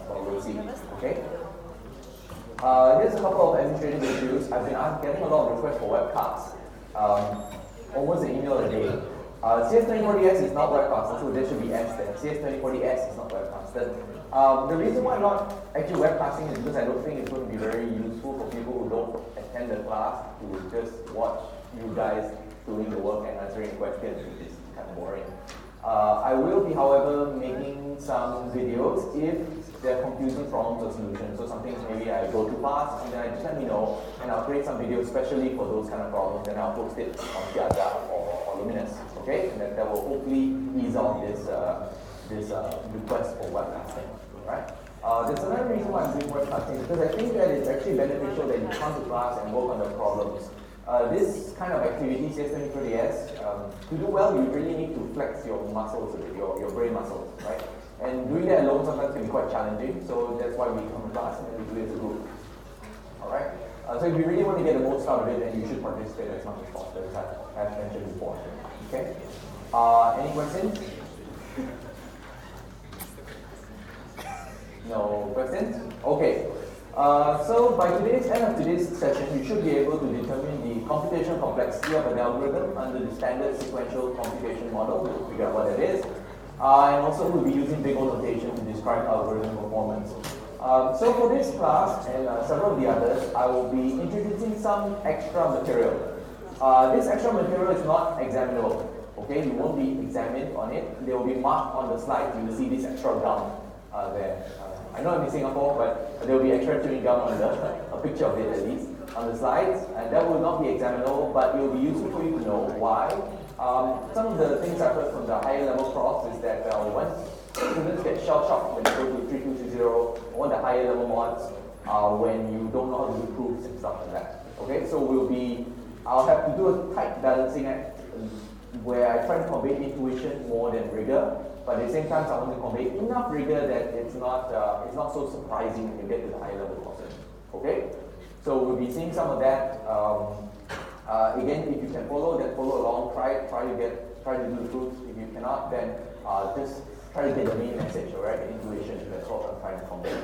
but we'll see. Okay. Here's a couple of administrative issues. I've been getting a lot of requests for webcasts. Almost an email a day. CS2040S is not webcasted, so there should be S there. CS2040S is not webcasted. The reason why I'm not actually webcasting is because I don't think it's going to be very useful for people who don't attend the class to just watch you guys doing the work and answering questions, which is kind of boring. I will be, however, making some videos if there are confusing problems or solutions. So some things maybe I go too fast, and then I just let me know, and I'll create some videos especially for those kind of problems, and I'll post it on Piazza or Luminous, okay? And that will hopefully ease off this request for webcasting, right? There's another reason why I'm doing webcasting, because I think that it's actually beneficial that you come to class and work on the problems. This kind of activity, CS2040S, to do well, you really need to flex your muscles a bit, your brain muscles, right? And doing that alone sometimes can be quite challenging, so that's why we come to class and then we do it as a group. Alright? So if you really want to get the most out of it, then you should participate as much as possible, as I've mentioned before. Okay? Any questions? No questions? Okay. So by end of today's session, you should be able to determine the computational complexity of an algorithm under the standard sequential computation model. We'll figure out what it is. And also we'll be using big O notation to describe algorithm performance. So for this class and several of the others, I will be introducing some extra material. This extra material is not examinable. Okay, you won't be examined on it. They will be marked on the slide. You will see this extra gum there. I know I'm in Singapore, but there will be extra chewing gum on a picture of it at least, on the slides, and that will not be examinable, but it will be useful for you to know why. Some of the things I've heard from the higher level profs is that once students get shell-shocked when they go to 3220 or the higher level mods, when you don't know how to do proofs and stuff like that. Okay, so I'll have to do a tight balancing act where I try to convey intuition more than rigor. But at the same time, I want to convey enough rigor that it's not so surprising when you get to the higher level process. Okay? So we'll be seeing some of that. Again, if you can follow along. Try to do the proofs. If you cannot, then just try to get the main message, alright? The intuition. That's what I'm trying to convey.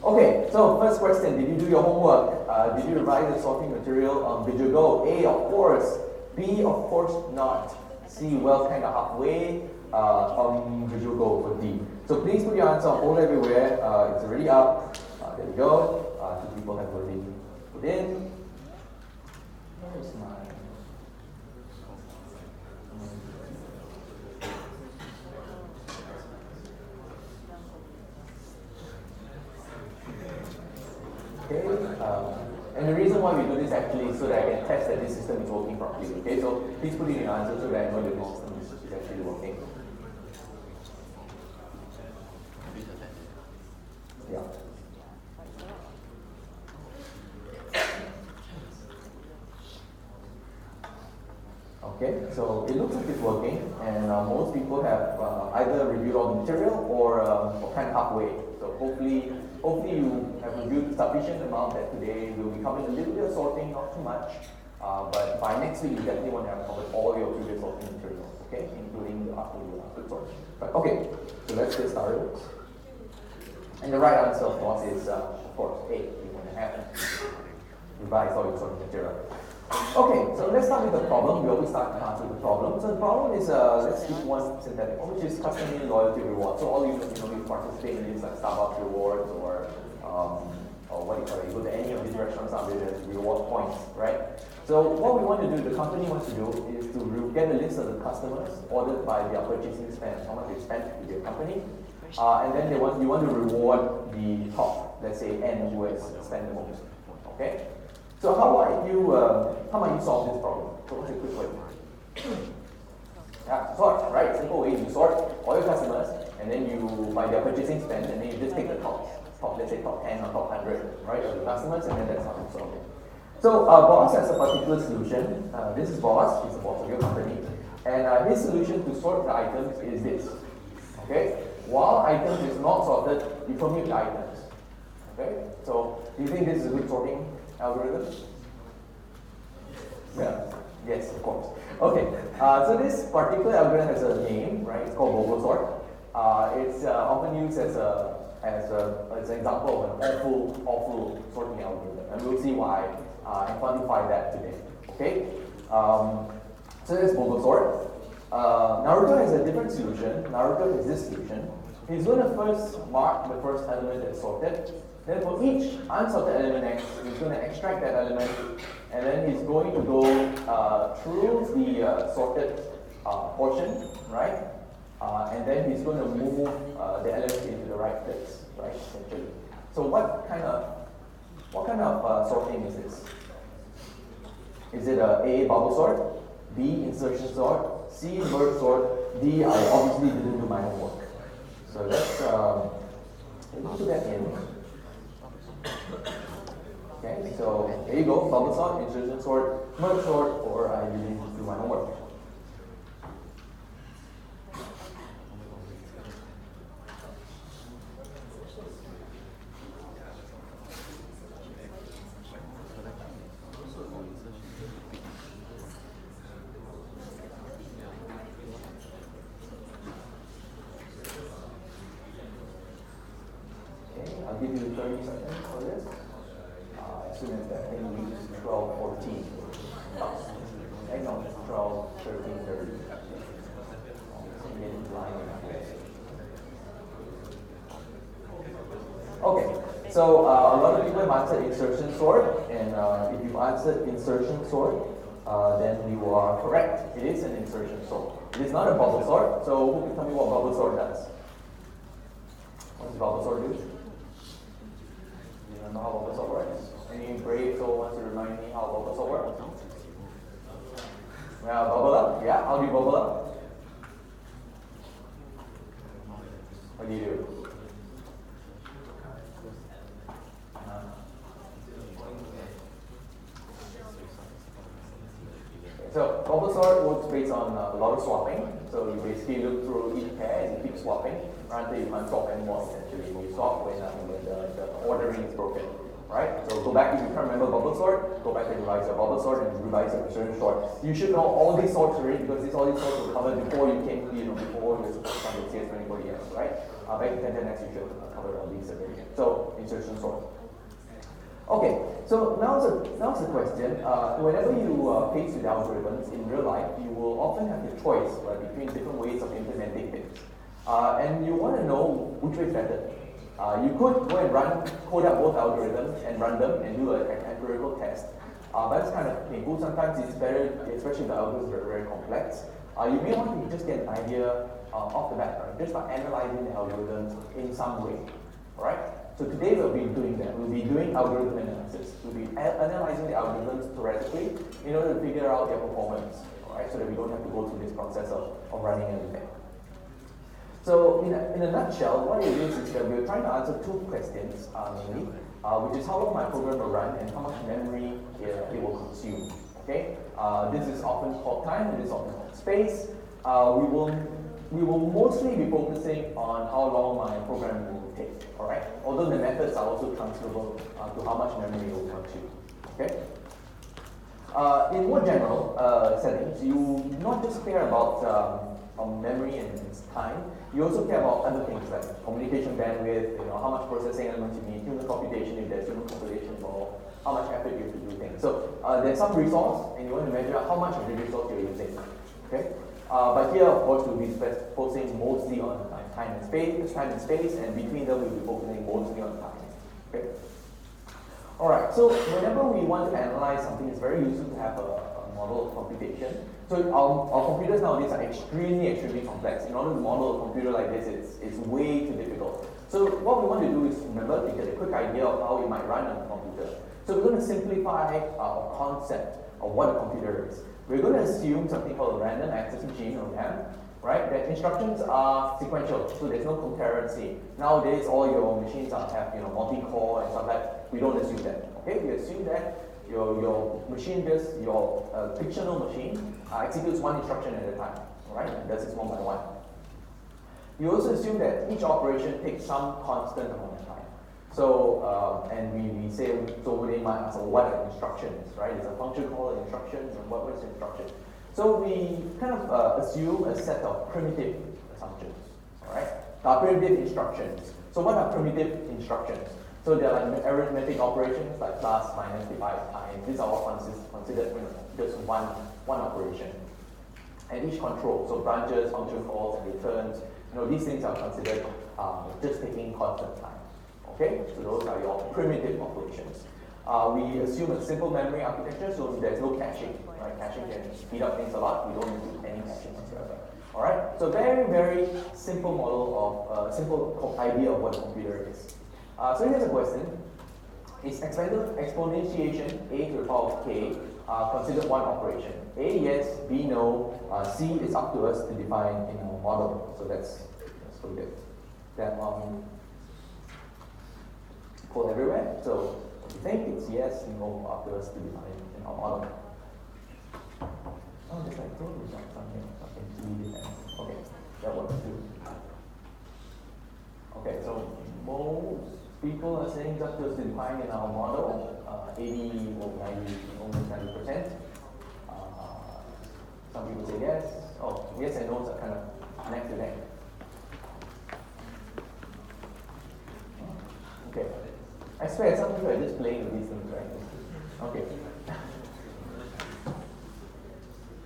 Okay, so first question, did you do your homework? Did you revise the sorting material on Visual Go? A, of course. B, of course not. C, well, kind of halfway. Visual Go for D. So please put your answer on hold everywhere. It's already up. There we go. Two people have already put in. Where's my... Okay. And the reason why we do this actually is so that I can test that this system is working properly. Okay, so please put in your answer so that I know that the system is actually working. Yeah. Okay, so it looks like it's working, and most people have either reviewed all the material or kind of halfway. So hopefully you have reviewed sufficient amount that today we'll be covering a little bit of sorting, not too much. But by next week, you definitely want to have covered all your previous sorting materials, okay, including the after sort. But okay, so let's get started. And the right answer, of course, is of course A. You want to have revise all your sorting material. Okay, so let's start with the problem. We always start with the problem. So the problem is, let's do one synthetic one, which is custom loyalty reward. So all you participate in is like Starbucks rewards or what do you call it? You go to any of these restaurants out there, there's reward points, right? So what we want to do, the company wants to do, is to get a list of the customers ordered by their purchasing spend, how much they spent with your company, and then you want to reward the top, let's say N, who has spent the most. Okay. So how might you solve this problem? So what's a quick way? Yeah, sort, right? Simple way. You sort all your customers, and then you by their purchasing spend, and then you just take the top, let's say top 10 or top 100, right, of the customers, and then that's how you solve it. So Boss has a particular solution. This is Boss. He's the boss of your company, and his solution to sort the items is this. Okay. While items is not sorted, you commute the items. Okay. So do you think this is a good sorting algorithm? Yeah. Yes, of course. Okay. So this particular algorithm has a name, right? It's called Bobo sort. It's often used as an example of an awful sorting algorithm, and we'll see why and quantify that today. Okay, so that's bubble sort. Naruto has a different solution. Naruto has this solution. He's going to first mark the first element that's sorted. Then for each unsorted element X, he's going to extract that element, and then he's going to go through the sorted portion, right? And then he's going to move the element into the right place, right? Essentially. So what kind of sorting is this? Is it A, bubble sort, B, insertion sort, C, merge sort, D, I obviously didn't do my homework. So let's put that in. Okay, so there you go, bubble sort, insertion sort, merge sort, or I didn't do my homework. I'll give you 30 seconds for this. As soon as that thing reaches 12:14. Okay, no, 12, 13, 30. Okay, so a lot of people have answered insertion sort, and if you've answered insertion sort, then you are correct. It is an insertion sort. It is not a bubble sort, so who can tell me what bubble sort does? What does bubble sort do? Know how bubble sort works? Any brave soul wants to remind me how bubble sort works? Yeah, bubble up? Yeah, how do you bubble up? What do you do? So bubble sort works based on a lot of swapping. So you basically look through each pair and you keep swapping until you can't swap anymore. Essentially, you swap when the ordering is broken, right? So go back, if you can't remember bubble sort, go back and revise your bubble sort and revise your insertion sort. You should know all these sorts already because all these sorts were covered before you came, before you were supposed to CS2040S, right? Back in 1010X, you should have covered all these already. So insertion sort. Okay, so now's the question. Whenever you face with algorithms in real life, you will often have the choice between different ways of implementing things. And you want to know which way is better. You could go and code up both algorithms and run them and do an empirical test. But it's kind of painful. Sometimes it's better, especially if the algorithms are very complex. You may want to just get an idea off the bat, right? Just by analyzing the algorithms in some way. Alright? So today we'll be doing that. We'll be doing algorithm analysis. We'll be analyzing the algorithms theoretically in order to figure out their performance, alright? So that we don't have to go through this process of running everything. So in a nutshell, what it is that we're trying to answer two questions mainly, which is how long my program will run and how much memory it will consume. Okay? This is often called time and this is often called space. We will mostly be focusing on how long my program will take, alright? Although the methods are also transferable to how much memory it will consume, okay? In more general settings, you not just care about memory and time, you also care about other things like communication bandwidth, how much processing elements you need, human computation if there's human computation involved, how much effort you have to do things. So there's some resource and you want to measure how much of the resource you're using, okay? But here, of course, we'll be focusing mostly on time and space, and between them, we'll be focusing mostly on time. Okay. All right. So whenever we want to analyze something, it's very useful to have a model of computation. So our computers nowadays are extremely complex. In order to model a computer like this, it's way too difficult. So what we want to do is remember to get a quick idea of how it might run on a computer. So we're going to simplify our concept of what a computer is. We're going to assume something called a random access machine, or RAM, right? That instructions are sequential, so there's no concurrency. Nowadays, all your machines have multi-core and stuff like that. We don't assume that. Okay, we assume that your machine, your fictional machine, executes one instruction at a time. All right, and does it one by one. You also assume that each operation takes some constant amount of time. So, and we say, so they might ask, what are instructions, right? Is a function called instructions, and what is instruction? So we kind of assume a set of primitive assumptions, all right? Primitive instructions. So what are primitive instructions? So they are like arithmetic operations like plus, minus, divide, times. These are all considered just one operation. And each control, so branches, function calls, and returns, these things are considered just taking constant time. Okay, so those are your primitive operations. We assume a simple memory architecture, so there's no caching. Right? Caching can speed up things a lot. We don't need any caching whatsoever. All right, so very, very simple model of simple idea of what a computer is. So here's a question: is exponentiation a to the power of k considered one operation? A, yes. B, no. C is up to us to define in our model. So let's go get that pull everywhere. So if you think it's yes, no, up to us to define in our model. Oh, there's like totally something key defense. Okay, that works too. Okay, so most people are saying that to us to define in our model. 80 or 90, almost 90%. Some people say yes. Oh, yes and no's are kind of neck to neck. Okay. I swear some people are just playing with these things, right? Okay.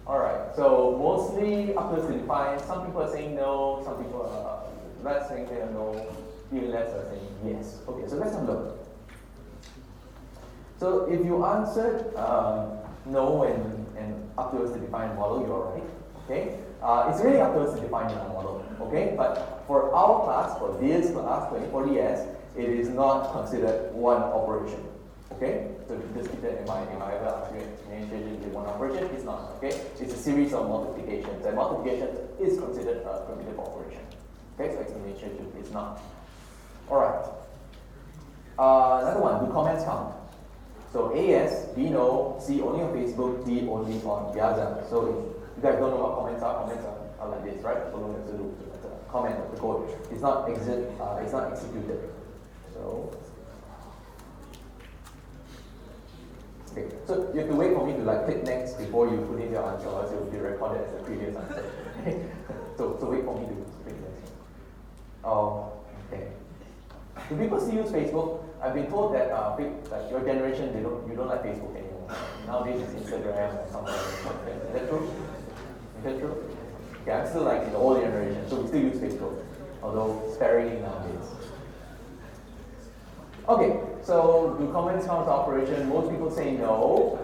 Alright, so mostly up to us to define. Some people are saying no, some people are less saying no, even less are saying yes. Okay, so let's have a look. So if you answered no and up to us to define a model, you're right. Okay? It's really up to us to define a model. Okay? But for our class, for this class, 2040S, it is not considered one operation. Okay? So just keep that in mind. If I ever ask you exponentiation is one operation, it's not. Okay? It's a series of multiplications. And multiplication is considered a primitive operation. Okay? So exponentiation is not. Alright. Another one, do comments count? So A yes, B no, C only on Facebook, D only on Piazza. So if you guys don't know what comments are like this, right? So that's a comment of the code. It's not executed. So okay. So you have to wait for me to like click next before you put in your answer, else it will be recorded as the previous answer. so wait for me to click next. Oh, okay. Do people still use Facebook? I've been told that like your generation, you don't like Facebook anymore. Nowadays it's Instagram or something. Is that true? Is that true? Okay, I'm still like in the old generation, so we still use Facebook, although sparingly nowadays. Okay, so do comments count as operation? Most people say no.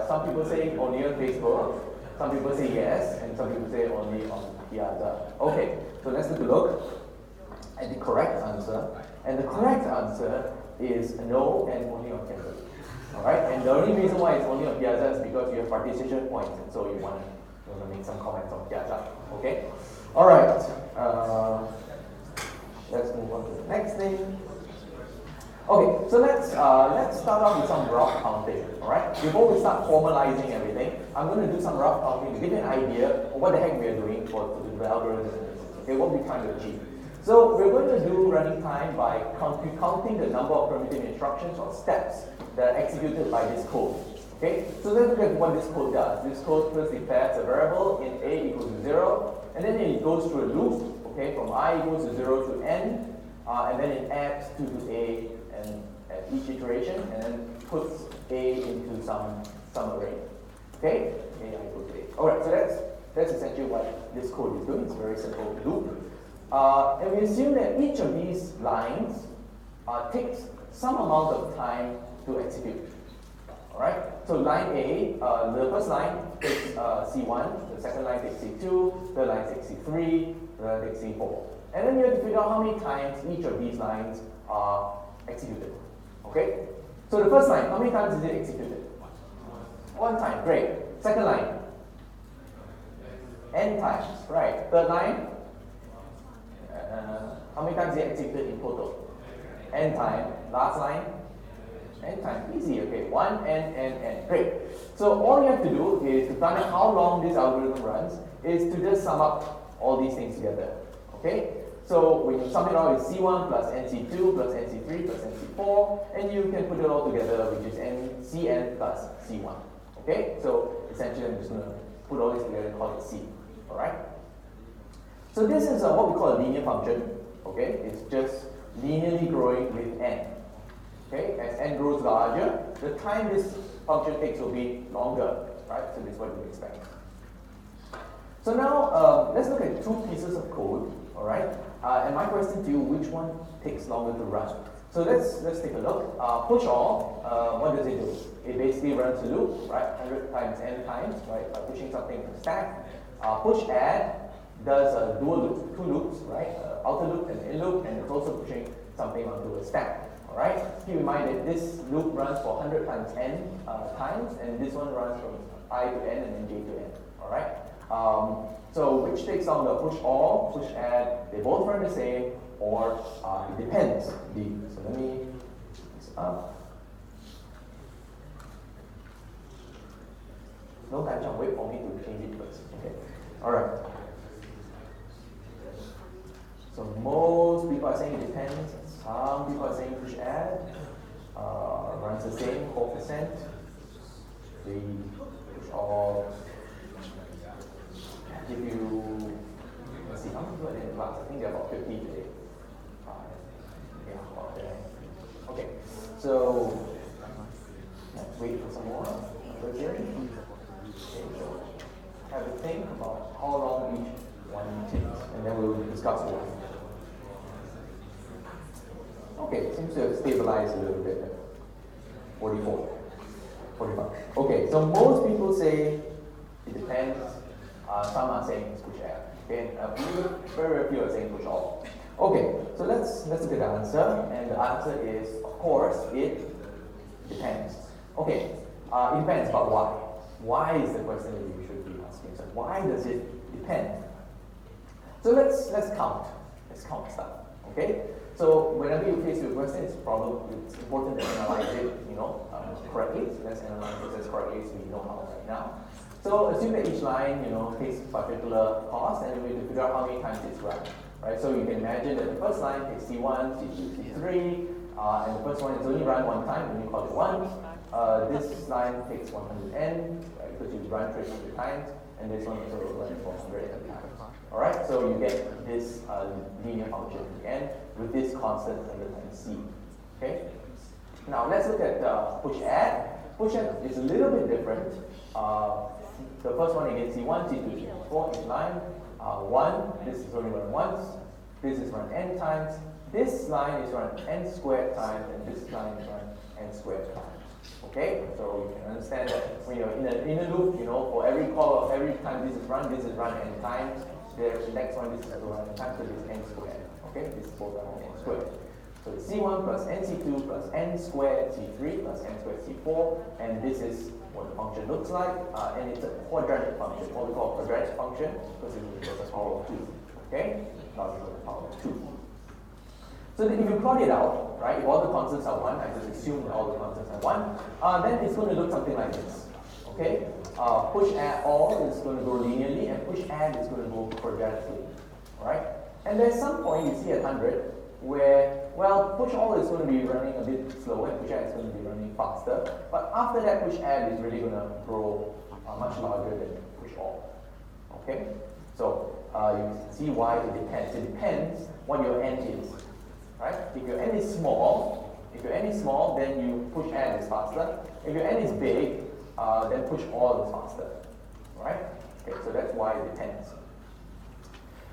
Some people say only on Facebook. Some people say yes, and some people say only on Piazza. Okay, so let's take a look at the correct answer. And the correct answer is no and only on Piazza. Alright, and the only reason why it's only on Piazza is because you have participation points, and so you want to make some comments on Piazza. Okay? Alright, let's move on to the next thing. Okay, so let's start off with some rough counting. Alright? Before we start formalizing everything, I'm going to do some rough counting to give you an idea of what the heck we are doing for the algorithm. Okay, what we're trying to achieve. So we're going to do running time by counting the number of primitive instructions or steps that are executed by this code. Okay, so let's look at what this code does. This code first declares a variable in a equals to 0, and then it goes through a loop. Okay, from I equals to 0 to n, and then it adds 2 to a and at each iteration, and then puts a into some array. Okay, a equals to a. All right, so that's essentially what this code is doing. It's a very simple loop. And we assume that each of these lines takes some amount of time to execute. Alright? So line A, the first line takes C1, the second line takes C2, third line takes C3, the third takes C4. And then you have to figure out how many times each of these lines are executed. Okay? So the first line, how many times is it executed? One time, great. Second line, n times, right? Third line, how many times is it executed in total? N time. Last line, n time. Easy, okay. 1, n. Great. So all you have to do is to find out how long this algorithm runs is to just sum up all these things together. Okay? So when you sum it all, it's C1 plus NC2 plus NC3 plus NC4, and you can put it all together, which is Cn plus C1. Okay? So essentially I'm just going to put all this together and call it C. Alright? So this is what we call a linear function. Okay, it's just linearly growing with n. Okay, as n grows larger, the time this function takes will be longer, right? So this is what you expect. So now let's look at two pieces of code, all right? And my question to you, which one takes longer to run? So let's take a look. Push all, what does it do? It basically runs a loop, right? 100 times n times, right? By pushing something from the stack. Push add does a dual loop, two loops, right? Outer loop and in loop, and it's also pushing something onto a stack. All right. Keep in mind that this loop runs for 100 times n times, and this one runs from I to n and then j to n. All right. So which takes longer? Push all, push add. They both run the same, or it depends. So let me this up. No time, wait for me to change it first. Okay. All right. So most people are saying it depends. Some people are saying push add runs the same 4%. The push all give you, let's see, how many people are in class? I think there are about 50 today. Yeah, about there. Okay, so let's wait for some more. Okay, so have a think about how long each one takes, and then we'll discuss more. Okay, seems to have stabilized a little bit at 44, 45. Okay, so most people say it depends. Some are saying it's push add. Okay, very few are saying push all. Okay, so let's look at the answer, and the answer is, of course, it depends. Okay, it depends, but why? Why is the question that you should be asking? So why does it depend? So let's count. Let's count stuff. Okay. So whenever you face your question, it's important to analyze it, correctly. So let's analyze this as correctly so we know how right now. So assume that each line, takes particular cost, and we have to figure out how many times it's run, right? So you can imagine that the first line takes C1, C2, C3, and the first one is only run one time, and we call it 1. This line takes 100n, right, because you run 300 times, and this one also runs 400 times. All right, so you get this linear function at the end with this constant 100 times c. Okay. Now let's look at push add. Push add is a little bit different. The first one again, C1, C2, C4 each line. 1. This is only run once. This is run n times. This line is run n squared times, and this line is run n squared times. Okay, so you can understand that when you're in a loop, for every call, every time this is run n times. The next one, this is also run n times, so this is n squared. Okay, this is both run n squared. So it's C1 plus NC2 plus n squared C3 plus n squared C4, and this is what the function looks like, and it's a quadratic function, what we call a quadratic function, because it equals the power of 2. Okay, not equal to the power of 2. So then if you plot it out, right, if all the constants are 1, I just assume that all the constants are 1, then it's going to look something like this. Okay, push add all is going to go linearly, and push add is going to go quadratically. Right, and there's some point you see at 100 where, well, push all is going to be running a bit slower, and push add is going to be running faster. But after that, push add is really going to grow much larger than push all. Okay, so you see why it depends. It depends what your n is. Right? If your n is small, then you push add is faster. If your n is big, then push all is faster. Right? Okay, so that's why it depends.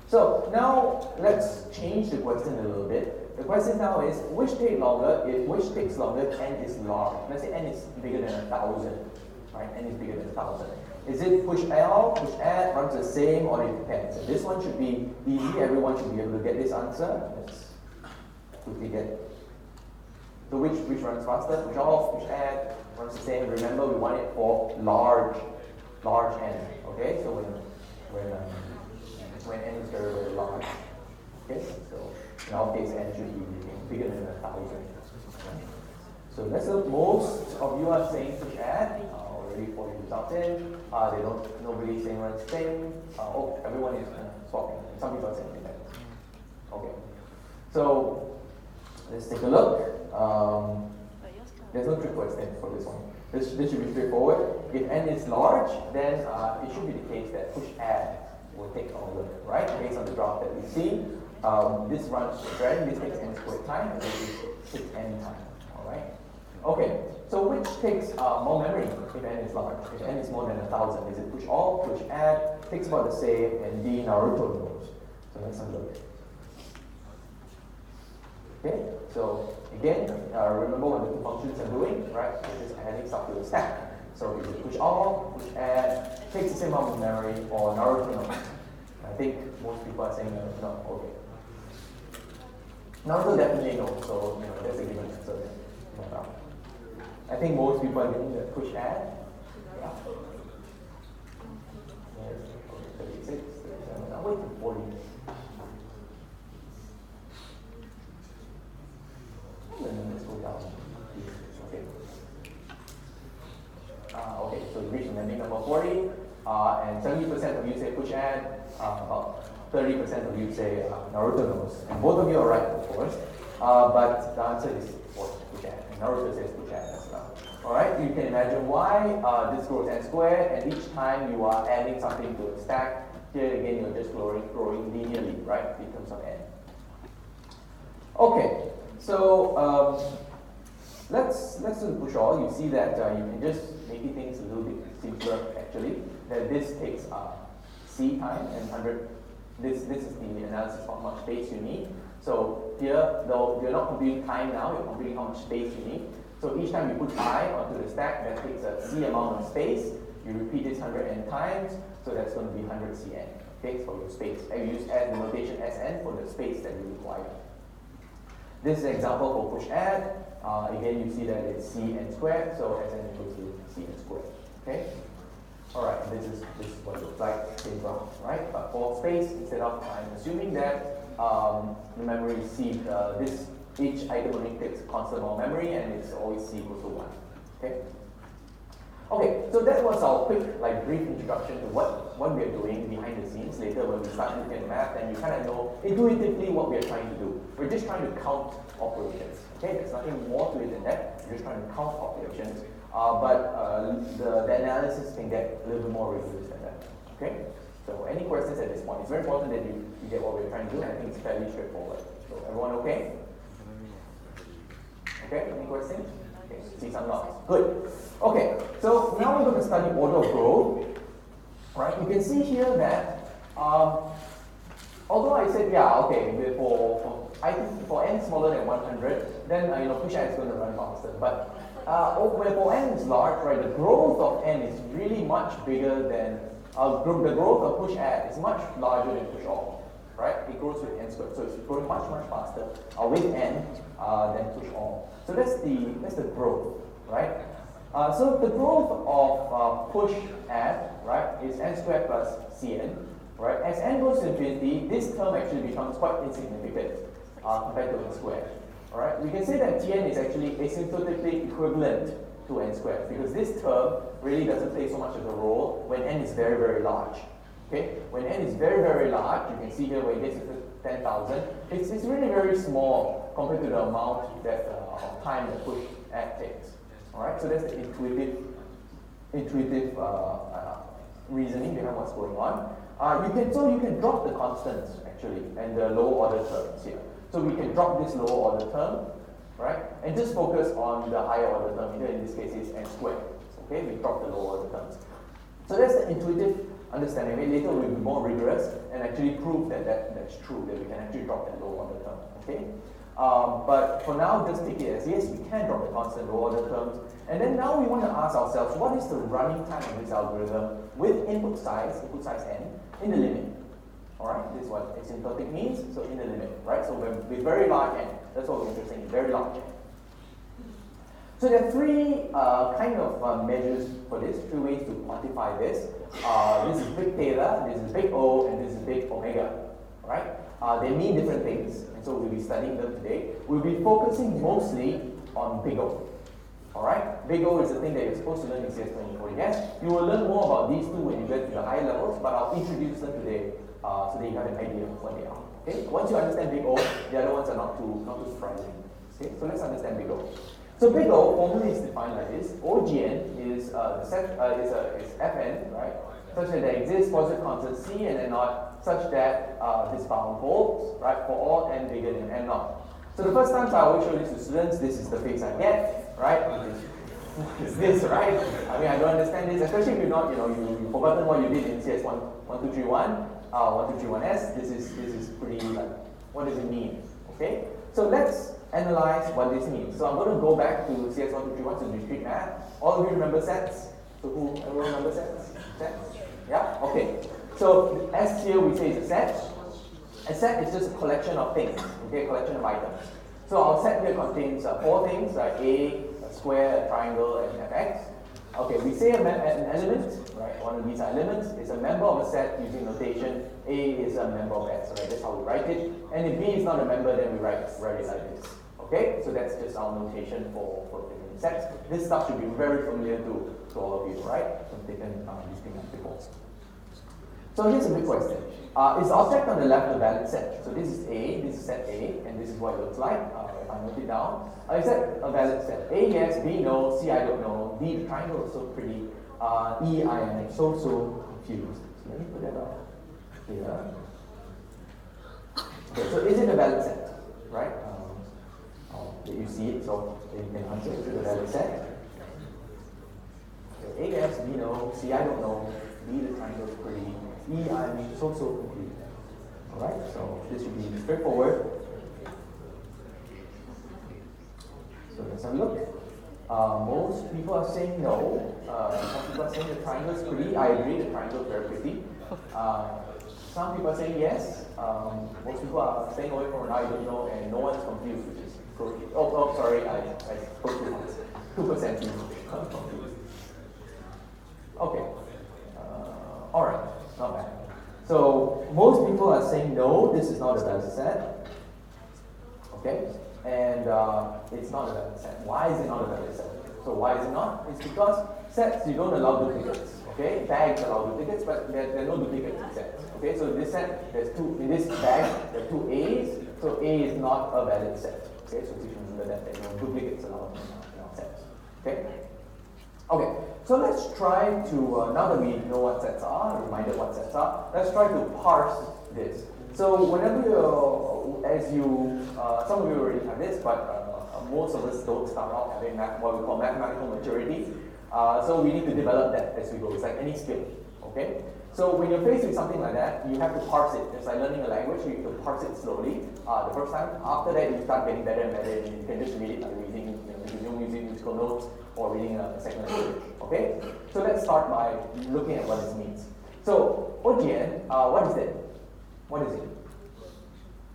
So now let's change the question a little bit. The question now is which takes longer if n is large. Let's say n is bigger than 1,000. Right? N is bigger than 1,000. Is it push add, runs the same, or it depends? So this one should be easy. Everyone should be able to get this answer. Let's quickly get it. So which runs faster? Push all, push add, runs the same. Remember, we want it for large n. Okay, so when n is very, very large. Okay, so in our case, n should be bigger than 1,000. So let's look. Most of you are saying push add. Already 40 results in. Nobody's saying runs the same. Everyone is swapping. Some people are saying depends. Okay, so let's take a look. There's no trick question for this one. This should be straightforward. If n is large, then it should be the case that push add will take longer, right? Based on the graph that we see. this runs trend, this takes n squared time, and this is 6n time. Alright? Okay, so which takes more memory if n is large? If n is more than 1,000, is it push all, push add, takes about the same, and D Naruto knows. So let's have a look. Okay, so again, remember what the two functions are doing, right? They're just adding stuff to the stack. So if you push all, push add, takes the same amount of memory, or Naruto knows. I think most people are saying no, okay. Naruto definitely knows, so that's a given answer. I think most people are getting the push add. Yeah. 36, 37, I'll wait till 40. Let's go down. Okay. Okay, so you reach landing number 40, and 70% of you say push add, about 30% of you say Naruto knows. And both of you are right, of course, but the answer is push add, and Naruto says push add as well. Alright, you can imagine why this grows n squared, and each time you are adding something to a stack, here again you're just growing linearly, right, in terms of n. Okay, so let's do the push all. You see that you can just make things a little bit simpler actually. That this takes c time and 100. This is the analysis of how much space you need. So here, though you're not computing time now, you're computing how much space you need. So each time you put I onto the stack, that takes a c amount of space. You repeat this 100n times, so that's going to be 100 cn. Okay, for your space. And you use the notation Sn for the space that you require. This is an example for push add. Again, you see that it's cn squared, so Sn equals to cn squared. Okay. All right. This is what it looks like in graph, right? But for space, instead of I'm assuming that the memory is c. Each item only takes constant amount of memory, and it's always c equals to 1. Okay. Okay, so that was our quick, brief introduction to what we are doing behind the scenes. Later, when we start looking at math, and you kind of know intuitively what we are trying to do. We're just trying to count operations. Okay, there's nothing more to it than that. We're just trying to count operations. But the analysis can get a little bit more rigorous than that. Okay, so any questions at this point? It's very important that you get what we're trying to do, and I think it's fairly straightforward. So everyone okay? Okay, any questions? Okay, see some nods. Good. Okay, so now we're going to study order of growth. Right, you can see here that although I said for n smaller than 100, then push add is going to run faster. But where for n is large, right, the growth of n is really much bigger than the growth of push add is much larger than push all. Right, it grows with n squared, so it's growing much faster with n than push all. So that's the growth, right? So the growth of push add, right, is n squared plus cn, right? As n goes to infinity, this term actually becomes quite insignificant compared to n squared. All right, we can say that Tn is actually asymptotically equivalent to n squared because this term really doesn't play so much of a role when n is very, very large. Okay, when n is very, very large, you can see here when it gets to 10,000, it's really very small compared to the amount that of time that push add takes. All right, so that's the intuitive reasoning behind what's going on. You can drop the constants actually and the lower order terms here. So we can drop this lower order term, right, and just focus on the higher order term. Here in this case is n squared. Okay, we drop the lower order terms. So that's the intuitive understanding. Later we'll be more rigorous and actually prove that's true, that we can actually drop that lower order term. Okay. But for now, just take it as yes, we can drop the constant lower order terms. And then now we want to ask ourselves, what is the running time of this algorithm with input size n, in the limit? Alright, this is what asymptotic means, so in the limit, right? So with very large n, that's what we're interested in, very large n. So there are three kind of measures for this, three ways to quantify this. This is big theta, this is big O, and this is big omega, right? They mean different things, and so we'll be studying them today. We'll be focusing mostly on big O. Alright? Big O is the thing that you're supposed to learn in CS2040S. You will learn more about these two when you get to the higher levels, but I'll introduce them today so that you have an idea of what they are. Okay? Once you understand big O, the other ones are not too surprising. Okay? So let's understand big O. So big O formally is defined like this. OGN is Fn, right? Such that there exists positive constant C and then not such that this bound holds, right, for all n bigger than n naught. So the first time I always show this to students, this is the face I get, right? What is this, right? I mean, I don't understand this, especially if you're not, you've forgotten what you did in CS1231, 1231S. This is pretty like, what does it mean? Okay? So let's analyze what this means. So I'm going to go back to CS1231 to discrete math. All of you remember sets? So everyone remember sets? Sets? Yeah? Okay. So S here we say is a set. A set is just a collection of things, okay, a collection of items. So our set here contains 4 things, like a square, a triangle, and fx. Okay, we say an element, right, one of these elements is a member of a set using notation. A is a member of S, right, that's how we write it. And if B is not a member, then we write it like this. Okay, so that's just our notation for different sets. This stuff should be very familiar to all of you, right? I've taken these things before. So here's a big question. Is the object on the left a valid set? So this is A, this is set A, and this is what it looks like. If I note it down. Is that a valid set? A, yes, B, no, C, I don't know, D, the triangle is so pretty, E, I am so confused. So let me put that up here. Okay, so is it a valid set? Right? You see it, so you can answer it to the valid set. Okay, A, yes, B, no, C, I don't know, D, the triangle is pretty, E, I'm so confused. Alright, so this should be straightforward. So let's have a look. Most people are saying no. Some people are saying the triangle is pretty. I agree, the triangle is very pretty. Some people are saying yes. Most people are staying away from an I don't know, and no one's confused, which is correct. Oh, sorry, I spoke too much. 2% confused. Okay. Alright, not bad. So most people are saying no, this is not a valid set. Okay? And it's not a valid set. Why is it not a valid set? So why is it not? It's because sets, you don't allow duplicates. Okay? Bags allow duplicates, but there are no duplicates in sets. Okay? So in this set, in this bag, there are 2 A's, so A is not a valid set. Okay? So you should remember that there are no duplicates allowed in our sets. Okay? Okay, so let's try to, now that we know what sets are, reminded what sets are, let's try to parse this. So whenever some of you already have this, but most of us don't start out having what we call mathematical maturity. So we need to develop that as we go. It's like any skill, okay? So when you're faced with something like that, you have to parse it. It's like learning a language, you have to parse it slowly the first time. After that, you start getting better and better, and you can just read it like reading, using musical notes or reading a second language, okay? So let's start by looking at what this means. So OGN, what is it? What is it?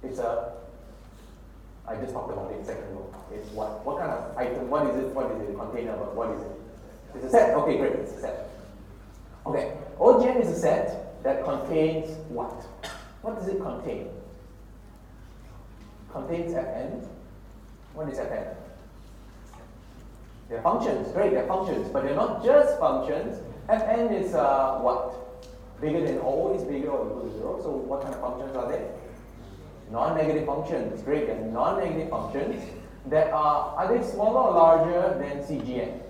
It's I just talked about it a second ago. It's what kind of item, what is it, a container, but what is it? It's a set, okay, great, it's a set. Okay, OGN is a set that contains what? What does it contain? Contains Fn. What is Fn? They're functions, great, they're functions, but they're not just functions. Fn is what? Bigger than, always bigger or equal to 0. So what kind of functions are they? Non-negative functions, great, they're non-negative functions that are they smaller or larger than CGN?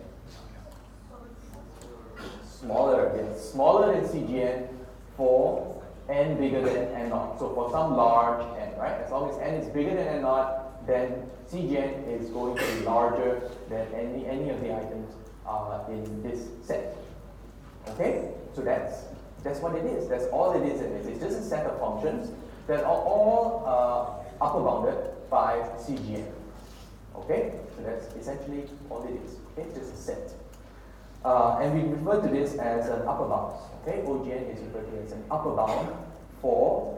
Smaller, yes, smaller than CGN for n bigger than n naught. So for some large n, right? As long as n is bigger than n naught, then CGN is going to be larger than any of the items in this set. Okay? So that's what it is. That's all it is. It's just a set of functions that are all upper bounded by CGN. Okay? So that's essentially all it is. Okay? Just a set. And we refer to this as an upper bound. Okay? OGN is referred to as an upper bound for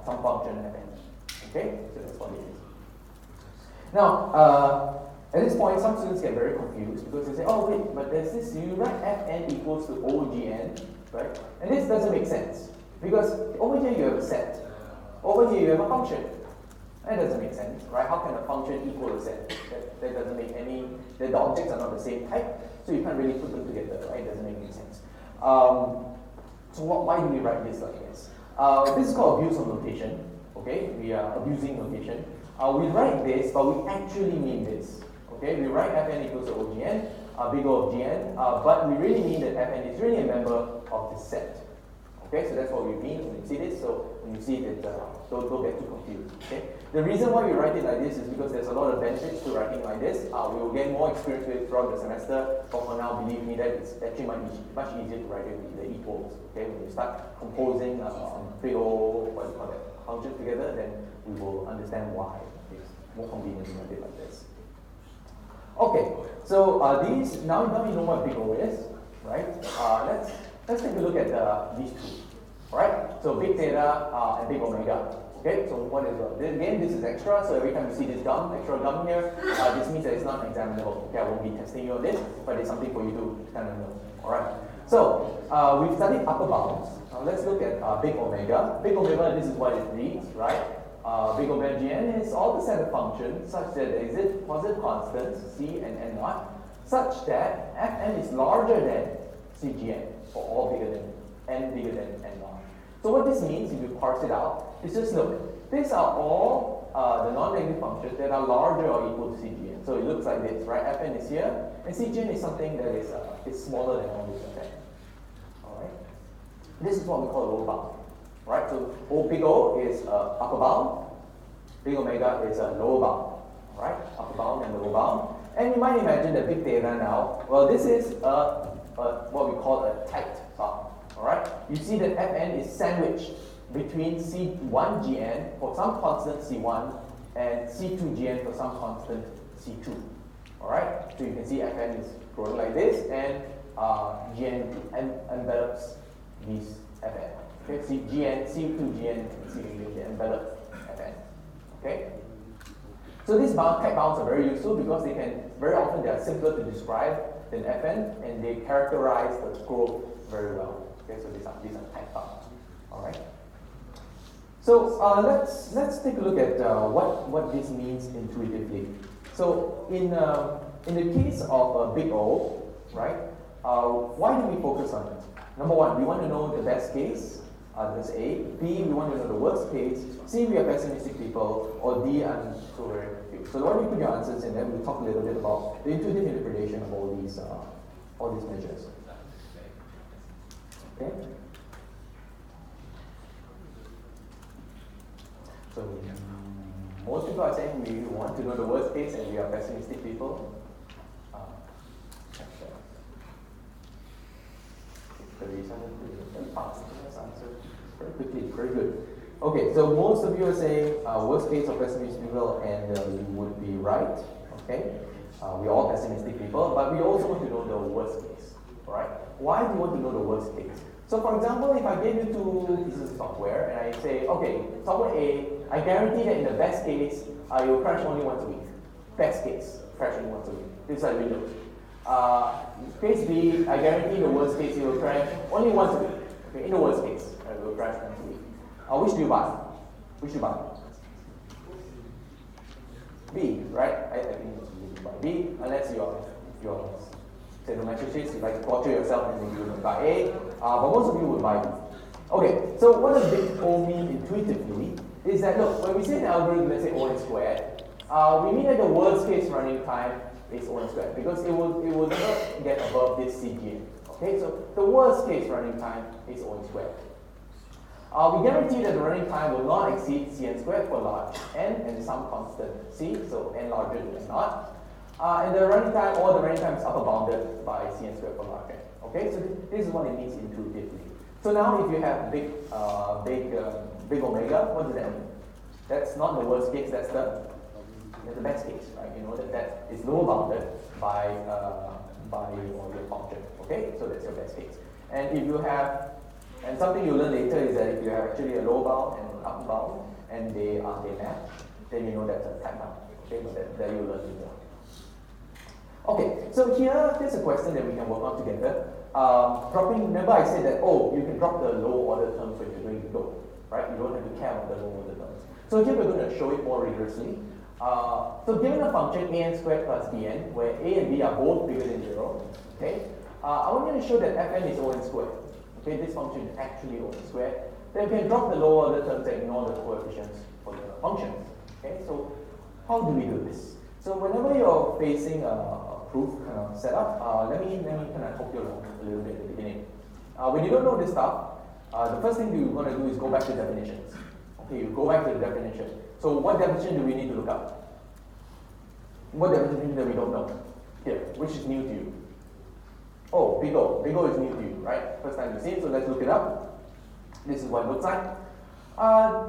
some function Fn. Okay? So that's what it is. Now, at this point, some students get very confused because they say, oh wait, but there's this, you write Fn equals to OGN, right? And this doesn't make sense because over here you have a set. Over here you have a function. That doesn't make sense, right? How can a function equal a set? That doesn't make the objects are not the same type, so you can't really put them together, right? It doesn't make any sense. So why do we write this like this? This is called abuse of notation, okay? We are abusing notation. We write this, but we actually mean this, okay? We write Fn equals to OGN, big O of Gn, but we really mean that Fn is really a member of the set, Okay, so that's what we mean when you see this. So when you see it, don't get too confused. Okay, the reason why we write it like this is because there's a lot of benefits to writing like this. We will get more experience with it throughout the semester. But for now, believe me that it's actually much easier to write it with the equals. Okay, when you start composing big old functions together, then we will understand why it's more convenient to write it like this. Okay, so these now you know what big O is, right? Let's take a look at these two. All right, so big theta and big omega. Okay, so what is again? This is extra. So every time you see this extra gum here, this means that it's not examinable. Okay, I won't be testing you on this, but it's something for you to kind of know. All right. So we've studied upper bounds. Now let's look at big omega. Big omega. This is what it reads, right? Big omega gn is all the set of functions such that there exist positive constants c and n naught, such that fn is larger than cgn for all bigger than n naught. So what this means, if you parse it out, is just look. These are all the non-negative functions that are larger or equal to cgn. So it looks like this, right? Fn is here, and cgn is something that is smaller than all this fn. All right. This is what we call lower bound. Right, so big O is upper bound, big omega is a lower bound, right? Upper bound and lower bound. And you might imagine that big theta now, well, this is what we call a tight bound, all right? You see that Fn is sandwiched between C1Gn for some constant C1 and C2Gn for some constant C2, all right? So you can see Fn is growing like this, and Gn envelops these Fn. Okay, C2Gn, C2Gn envelop Fn. Okay? So these tight bounds are very useful because they are simpler to describe than Fn, and they characterize the growth very well. Okay, so these are tight bounds. Alright? So let's take a look at what this means intuitively. So in the case of big O, right? Why do we focus on it? Number one, we want to know the best case. That's A. B, we want to know the worst case. C, we are pessimistic people. Or D, I'm so very confused. So why don't you put your answers in, and we'll talk a little bit about the intuitive interpretation of all these measures. Okay? So most people are saying we want to know the worst case, and we are pessimistic people. Very fast. Very quickly, very good. Okay, so most of you are saying worst case of pessimistic people, and you would be right. Okay, we're all pessimistic people, but we also want to know the worst case. All right, why do you want to know the worst case? So, for example, if I gave you two pieces of software and I say, okay, software A, I guarantee that in the best case, you'll crash only once a week. Best case, crash only once a week. This is like Windows. Case B, I guarantee in the worst case, you will crash only once a week. Okay, in the worst case, it will crash once a week. Which do you buy? Which do you buy? B, right? I think you buy B, unless you're sadomasochistic, you like to torture yourself, and then you would buy A. But most of you would buy B. Okay, so what does big O mean intuitively? Is that, look, when we say an algorithm, let's say O squared, we mean that the worst case running time is O squared, because it will never get above this CGN. Okay, so the worst case running time is O squared. We guarantee that the running time will not exceed Cn squared for large n and some constant C, so n larger than n naught. And the running time is upper bounded by Cn squared for large n. Okay, so this is what it means intuitively. So now if you have big omega, what does that mean? That's not the worst case, that's the best case, right? You know that is lower bounded by your function. Okay, so that's your best case. And if you have, and something you'll learn later is that if you have actually a lower bound and an upper bound, and they match, then you know that's a tight bound. Okay, but that you'll learn later. Okay, so here's a question that we can work on together. Remember I said that, you can drop the low order terms when you're doing the code, right? You don't have to care about the low order terms. So here we're going to show it more rigorously. So given a function an squared plus bn, where a and b are both bigger than 0, okay, I want you to show that fn is O(n) squared. Okay, this function is actually O(n) squared. Then we can drop the lower order terms and ignore the coefficients for the functions. Okay, so how do we do this? So whenever you're facing a proof kind of setup, let me kind of help you along a little bit at the beginning. When you don't know this stuff, the first thing you're going to do is go back to definitions. Okay, you go back to the definition. So what definition do we need to look up? What definition that we don't know? Here, which is new to you? Oh, big O. Big O is new to you, right? First time you see it, so let's look it up. This is what it looks like.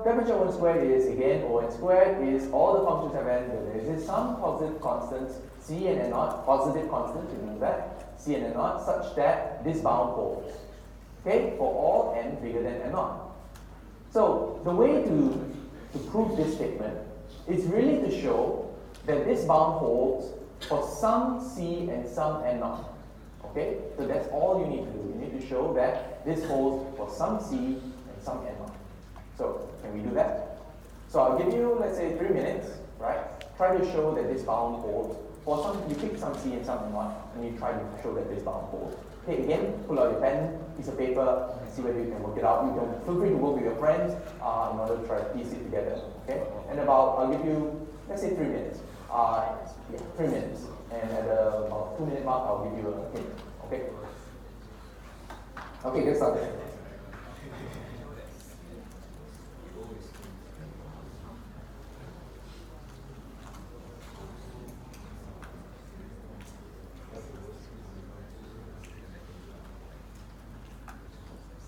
Definition of 1 squared is, again, O(n) squared is all the functions of n where there is some positive constants, c and n naught, positive constants, remember that, c and n naught, such that this bound holds. Okay, for all n bigger than n naught. So, the way to prove this statement is really to show that this bound holds for some c and some n naught. Okay, so that's all you need to do. You need to show that this holds for some c and some n naught. So, can we do that? So, I'll give you, let's say, 3 minutes, right? Try to show that this bound holds for some, you pick some c and some n naught, and you try to show that this bound holds. Okay, again, pull out your pen, piece of paper, and see whether you can work it out. You can feel free to work with your friends in order to try to piece it together. Okay, and I'll give you, let's say 3 minutes. Yeah, 3 minutes. And at about 2 minute mark, I'll give you a hint. Okay. Okay, get started.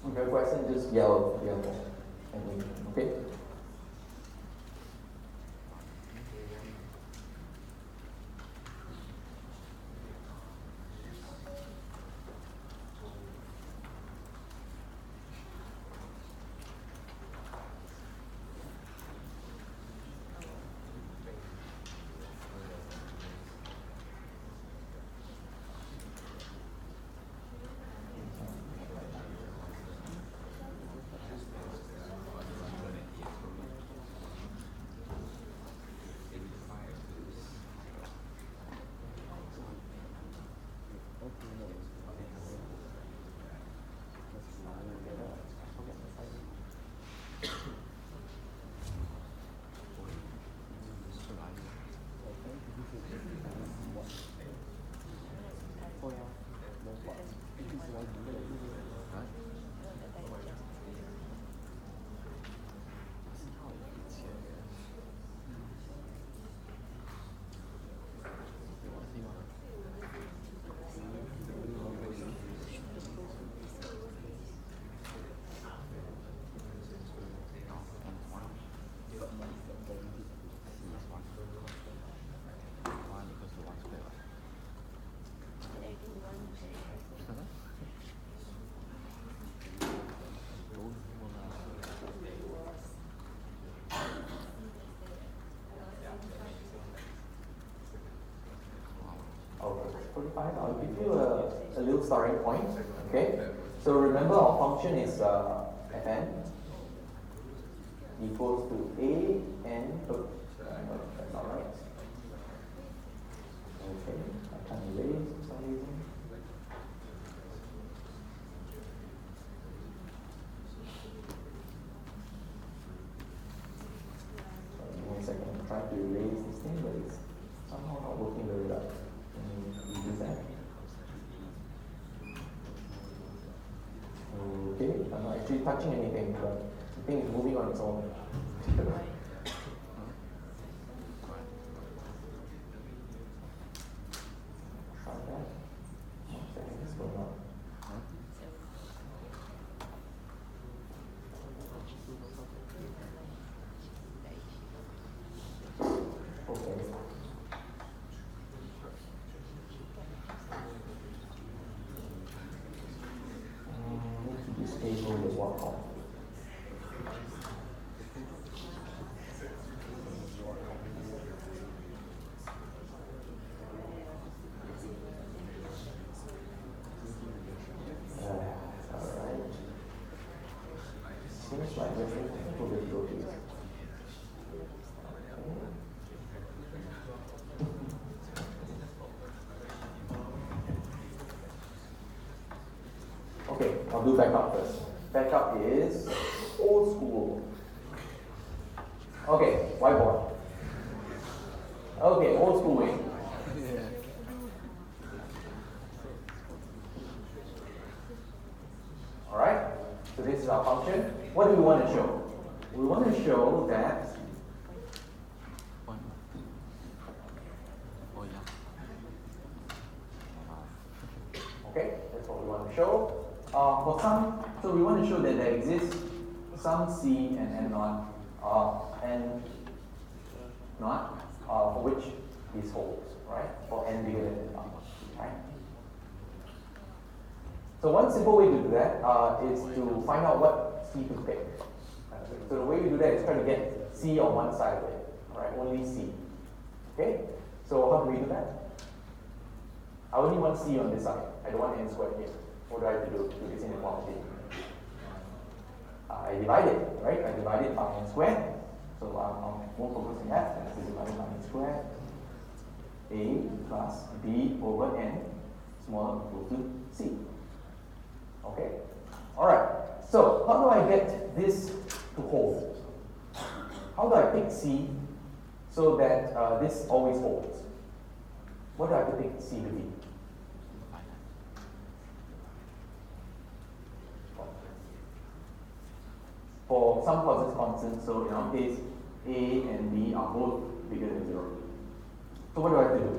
If you have a question, just yell. Okay? I'll give you a little starting point. Okay, so remember our function is fn equals to a(n). That's not right. Okay, I can't erase for some reason. Sorry, 1 second. I'm trying to erase this thing, but it's somehow not working very well. Okay, I'm not actually touching anything, but the thing is moving on its own. Try that. Okay, what's going on? Okay. Disable the walk-on. Alright. Seems like we're going to difficulties. Okay, I'll do backup first. Backup is old school. Okay, whiteboard. Okay, old school way. Alright? So this is our function. What do we want to show? We want to show that okay, that's what we want to show. So we want to show that there exists some C and N naught, for which this holds, right? For n bigger than n naught, right? So one simple way to do that is to find out what C to pick. So the way we do that is try to get C on one side of it, right? Only C. Okay? So how do we do that? I only want C on this side. I don't want n squared here. What do I have to do this inequality? I divide it, right? I divide it by n squared. So I'm more focused on that. And this is divided by n squared. A plus B over n smaller equal to C. Okay? Alright. So how do I get this to hold? How do I pick C so that this always holds? What do I have to pick C to be? For some positive constant, so in our case, A and B are both bigger than 0. So what do I have to do?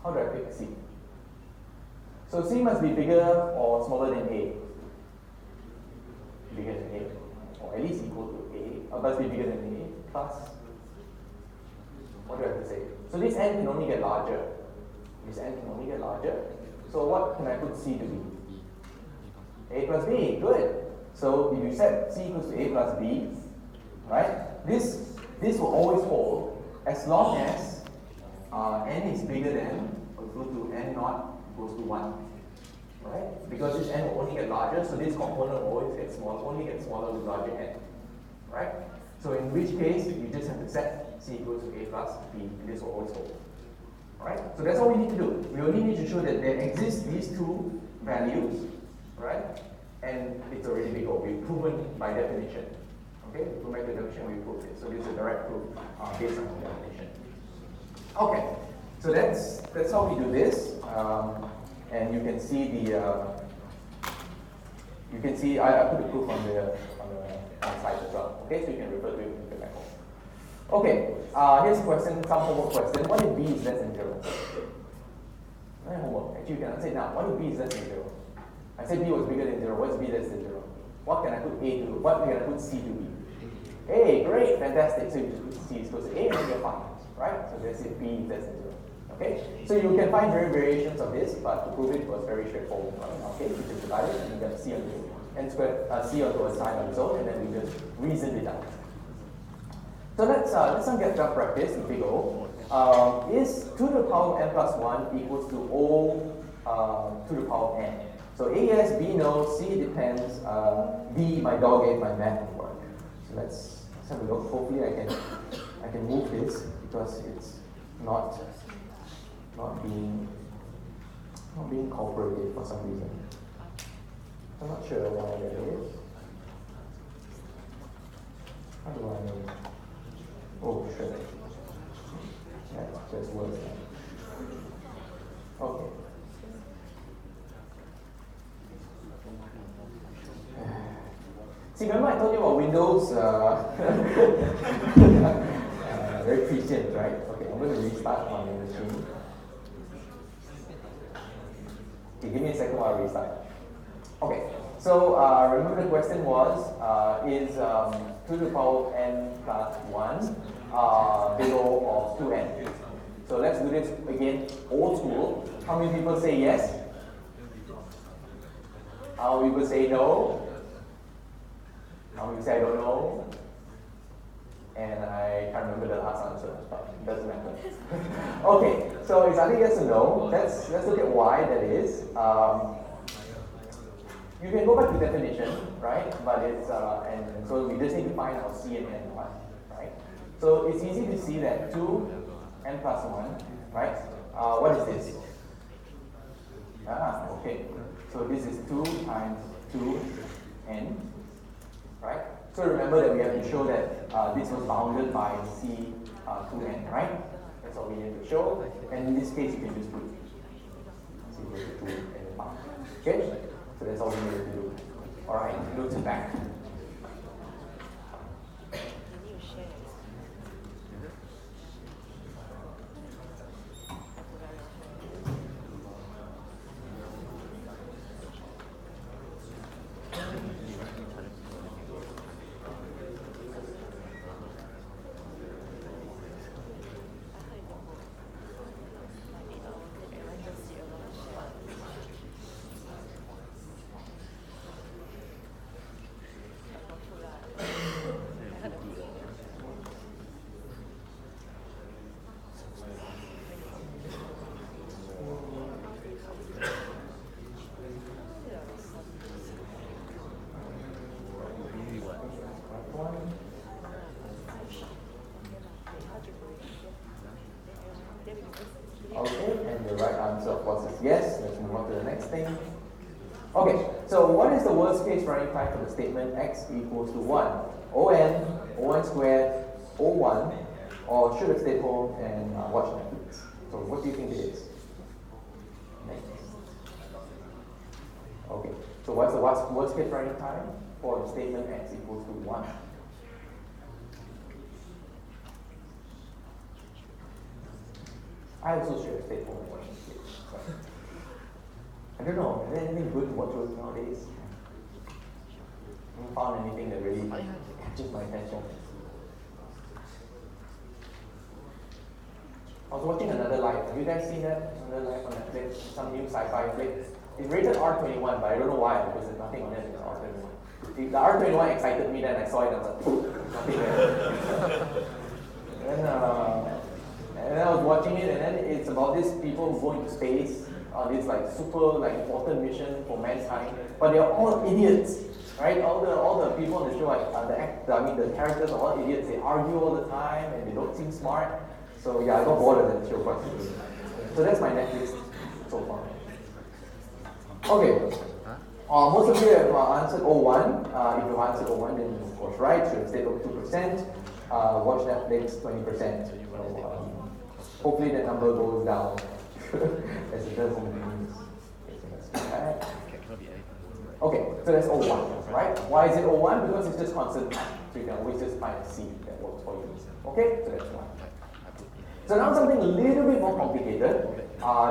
How do I pick C? So C must be bigger or smaller than A. Bigger than A. Or at least equal to A. Or must be bigger than A plus. What do I have to say? So this n can only get larger. This n can only get larger. So what can I put C to be? A plus B, good. So if you set C equals to A plus B, right? This will always hold as long as n is bigger than or equal to n naught equals to 1. Right? Because this n will only get larger, so this component will always get smaller, only get smaller with larger n. Right? So in which case you just have to set C equals to A plus B, and this will always hold. Alright? So that's all we need to do. We only need to show that there exist these two values, right? And it's already big O. We've proven by definition. Okay? We make the definition, we proved it. So this is a direct proof based on the definition. Okay. So that's how we do this. And you can see I put the proof on the slide as well. Okay, so you can refer to it in the back home. Okay, here's a question, some homework question. What if B is less than 0? Homework. Actually, you can answer it now. What if B is less than 0? I said B was bigger than 0. What's B less than 0? What can I put A to? What can I put C to be? A, great, fantastic. So you just put C is equal to A and you're fine. Right? So that's it, B is less than 0. Okay? So you can find variations of this, but to prove it was very straightforward. Right? Okay, you just divide it and you get C on this. N squared, C onto a side on its own, and then we just reason it out. So let's not get that practice in big O. Is 2 to the power of n plus 1 equals to O to the power of n? So A yes, B no, C depends, D my dog ate my math homework. So let's have a look. Hopefully I can move this because it's not being cooperative for some reason. I'm not sure why that is. How do I know? Oh, sure. That's just worse. Okay. See, remember I told you about Windows? Very efficient, right? Okay, I'm going to restart my machine. Okay, give me a second while I restart. Okay, so remember the question was, is 2 to the power of n plus 1 below of 2n? So let's do this again, old school. How many people say yes? How many people say no? How many say I don't know? And I can't remember the last answer, but it doesn't matter. Okay, so it's either yes or no. Let's look at why that is. You can go back to definition, right? But it's and so we just need to find our C and N one, right? So it's easy to see that 2n plus 1, right? What is this? Okay. So this is 2 times 2n, right? So remember that we have to show that this was bounded by C 2n, right? That's all we need to show. And in this case, you can just put C equals to 2 and 5. Okay? So So that's all we need to do. Alright, notes it back. Okay, and the right answer of course is yes. Let's move on to the next thing. Okay, so what is the worst case running time for the statement x equals to 1? on squared, o1, or should have stayed home and watch Netflix? So what do you think it is? Next. Okay, so what's the worst case running time for the statement x equals to 1? I also should have stayed home and watched Netflix. I don't know, is there anything good to watch with nowadays? I haven't found anything that really catches my attention. I was watching Another Life. Have you guys seen that? Another Life on Netflix? Some new sci-fi flick. It's rated R21, but I don't know why, because there's nothing on it that's R21. The R21 excited me, then I saw it and I was like, nothing there. And then I was watching it, and then it's about these people who go into space on this like super like important mission for mankind, but they're all idiots, right? All the people on the show, like the characters are all idiots. They argue all the time, and they don't seem smart. So yeah, I got bored of that show quite quickly. So that's my Netflix so far. Okay. Most of you have answered O1. If you answered O1, then of course right. Should have stayed up 2%. Watch Netflix 20%. So, hopefully that number goes down as it does in the news. Okay, so that's O1, right? Why is it O1? Because it's just constant time. So you can always just find a C that works for you. Okay, so that's one. So now something a little bit more complicated.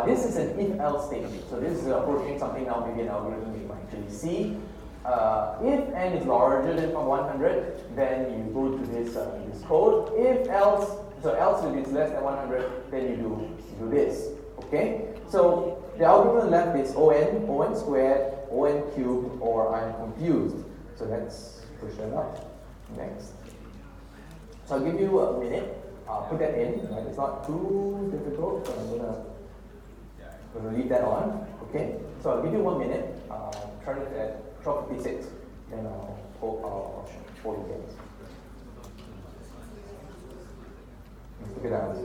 This is an if-else statement. So this is approaching something now maybe an algorithm you might actually see. If n is larger than 100, then you go to this code. If else, so else if it's less than 100, then you do this. Okay? So the algorithm left is on squared, on cubed, or I'm confused. So let's push that up. Next. So I'll give you a minute. Put that in. Right? It's not too difficult, so I'm gonna leave that on. Okay? So I'll give you 1 minute. Turn it at 12:56. Then I'll show you guys. Let's look at that.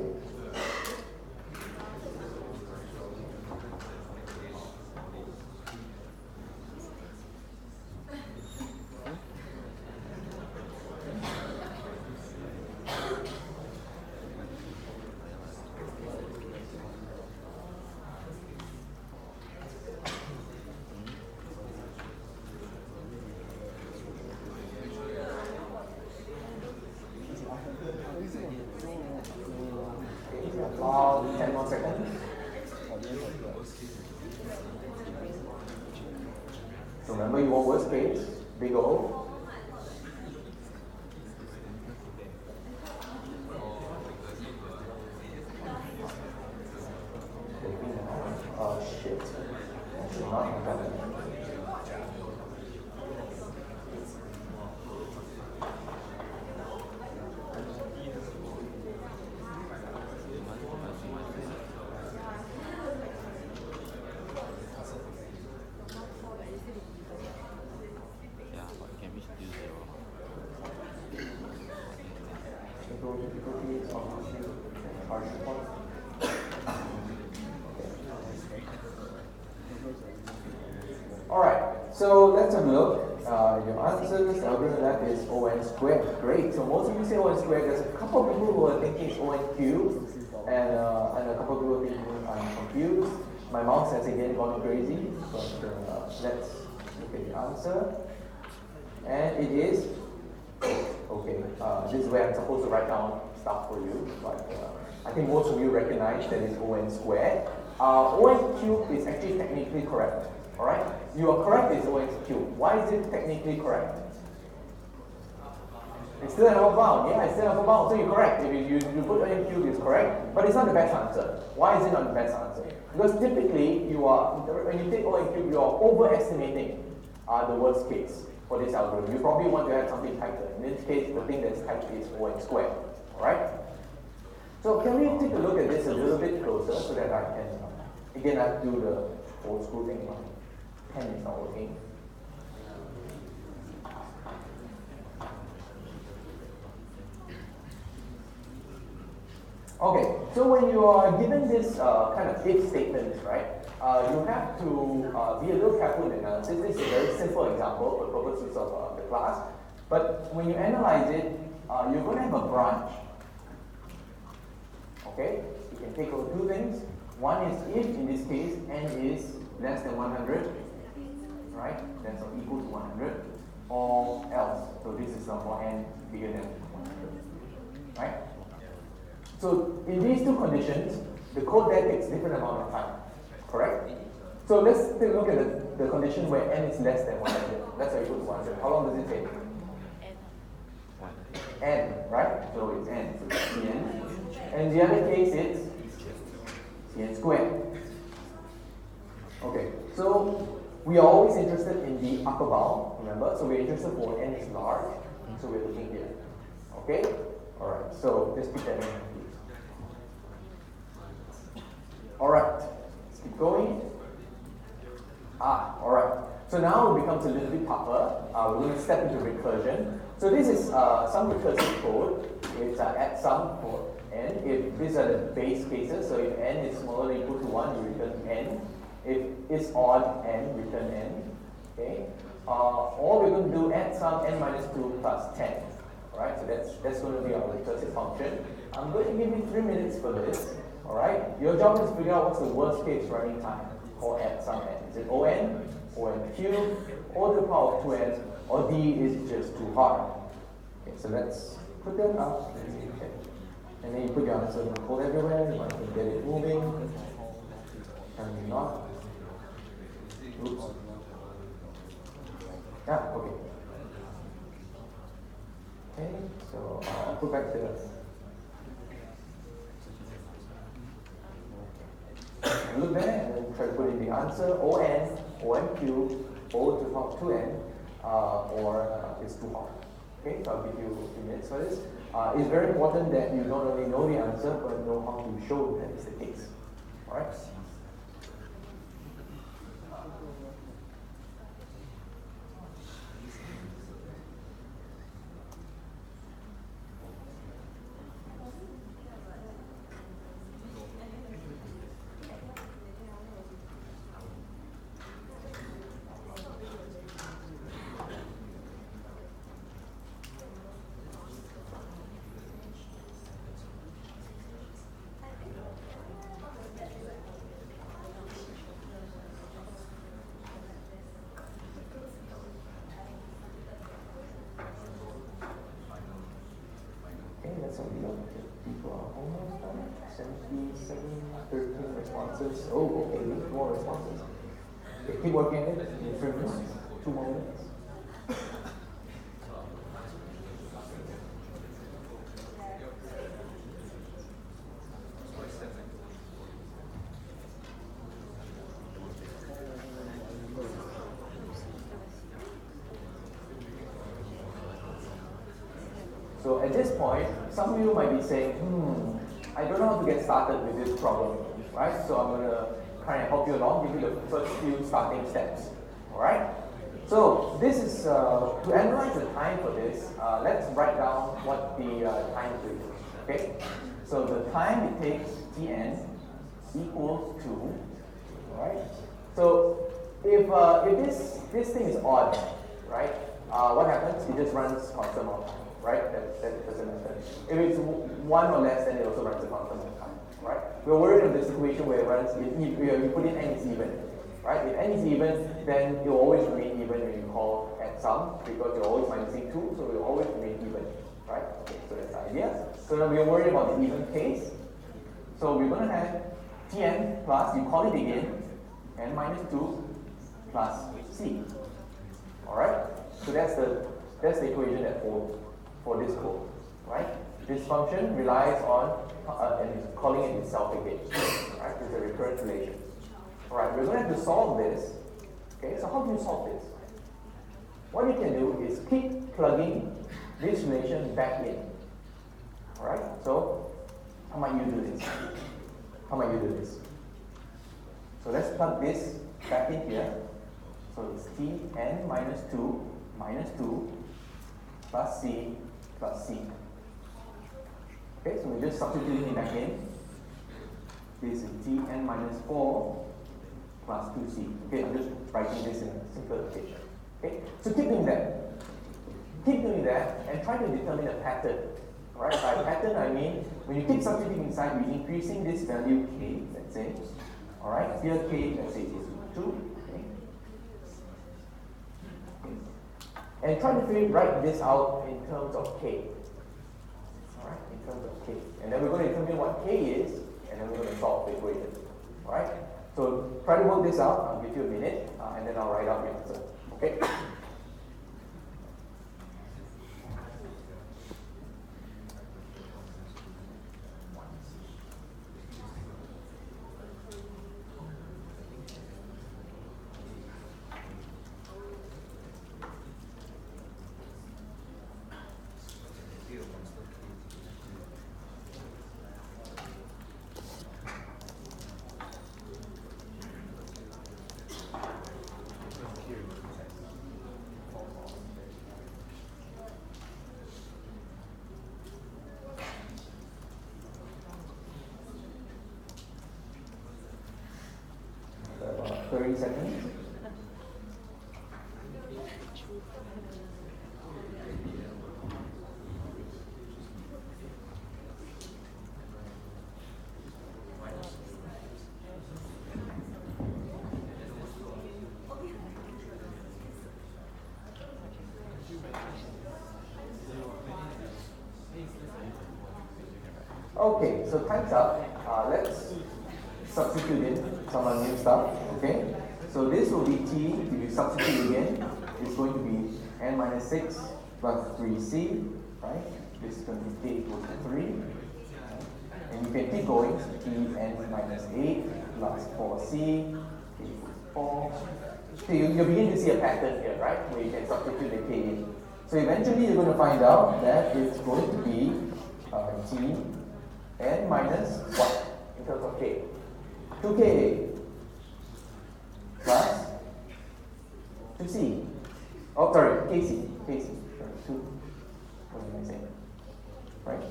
About 10 more seconds. So remember, you want worst case, big O. Oh shit. I should not have done that. Alright, so let's have a look. Your answers, the algorithm left is on squared. Great. So most of you say on squared. There's a couple of people who are thinking it's on cubed, and a couple of people thinking I'm confused. My mouse has again gone crazy, but let's Look at the answer. And it is, okay, this is where I'm supposed to write down stuff for you, but I think most of you recognize that it's ON squared. ON cubed is actually technically correct, alright? You are correct, it's ON cubed. Why is it technically correct? It's still an upper bound, yeah, it's still an upper bound, so you're correct. If you put ON cubed, it's correct, but it's not the best answer. Why is it not the best answer? Because typically, when you take ON cubed, you are overestimating the worst case for this algorithm. You probably want to have something tighter. In this case, the thing that's tight is ON squared, alright? So can we take a look at this a little bit closer so that I can, again, I do the old school thing. Pen is not working. Okay, so when you are given this kind of if statements, right, you have to be a little careful in the analysis. This is a very simple example for purposes of the class. But when you analyze it, you're going to have a branch. Okay, you can take over two things. One is if, in this case, n is less than 100, right? That's equal to 100, or else. So this is for n bigger than 100, right? So in these two conditions, the code there takes different amount of time, correct? So let's take a look at the condition where n is less than 100. That's equal to 100. How long does it take? N, right? So it's n, so it's Cn. And the other case is Cn squared. Okay, so we are always interested in the upper bound, remember? So we're interested for n is large, so we're looking here. Okay? Alright, so let's pick that in. Alright, let's keep going. Alright. So now it becomes a little bit tougher. We're going to step into recursion. So this is some recursive code. It's add sum for n. If these are the base cases, so if n is smaller than or equal to 1, you return n. If it's odd, n, return n. Okay. Or we're going to do add sum n minus 2 plus 10. Alright, so that's going to be our recursive function. I'm going to give you 3 minutes for this. Alright, your job is to figure out what's the worst case running time for add sum n. Is it on, on cubed, or to the power of 2n, or d is just too hard? Okay, so let's put that up. Okay. And then you put your answer in the code everywhere. You can get it moving. And not. Oops. Okay. Okay, so I'll put back the. Look there and then try to put in the answer on cubed, o to the power of 2n, or it's too hard. Okay, so I'll give you a few minutes for this. It's very important that you not only know the answer, but know how to show that it's the case. Alright? That's how we look. People are almost done. 77, 13 responses. Oh, okay, we need more responses. Okay, keep working on it in 3 minutes. 2 more minutes. So at this point, some of you might be saying, I don't know how to get started with this problem, right? So I'm going to kind of help you along, give you the first few starting steps, all right? So this is, to analyze the time for this, let's write down what the time is, okay? So the time it takes, Tn, equals to, all right? So if this thing is odd, right, what happens? It just runs constant amount of time. Right? That doesn't matter. If it's 1 or less, then it also runs a constant amount of time. Right? We're worried of the situation where it runs, you put in n is even. right? If n is even, then it will always remain even when you call at sum, because you're always minusing 2, so it will always remain even, right? Okay, so that's the idea. So now we're worried about the even case. So we're going to have Tn plus, you call it again, n minus 2 plus c. Alright? So that's the equation that holds for this code, right? This function relies on calling it itself again. Right? It's a recurrent relation. Alright, we're going to have to solve this. Okay, so how do you solve this? What you can do is keep plugging this relation back in. Alright, so how might you do this? How might you do this? So let's plug this back in here. So it's Tn minus 2 plus c plus c. Okay, so we're just substituting it back in. This is Tn minus 4 plus 2c. Okay, I'm just writing this in a simplification. Okay, so keep doing that. Keep doing that and try to determine a pattern. Alright, by pattern I mean when you keep substituting inside, you're increasing this value k, let's say. Alright, here k, let's say is 2. Okay. And try to write this out in terms of k. Alright, in terms of k. And then we're going to determine what k is, and then we're going to solve the equation. Alright, so try to work this out. I'll give you a minute, and then I'll write out the answer. Okay? About 30 seconds. Okay, so time's up. Let's substitute in some new stuff. Okay, so this will be t. If you substitute again, it's going to be n minus 6 plus 3c, right? This is going to be k equals to 3. And you can keep going. So t n minus 8 plus 4c, k equals 4. So you begin to see a pattern here, right? Where you can substitute the k in. So eventually you're going to find out that it's going to be t n minus what in terms of k? 2k plus 2c. Oh, sorry, kc. Sorry, 2. What am I saying? Right?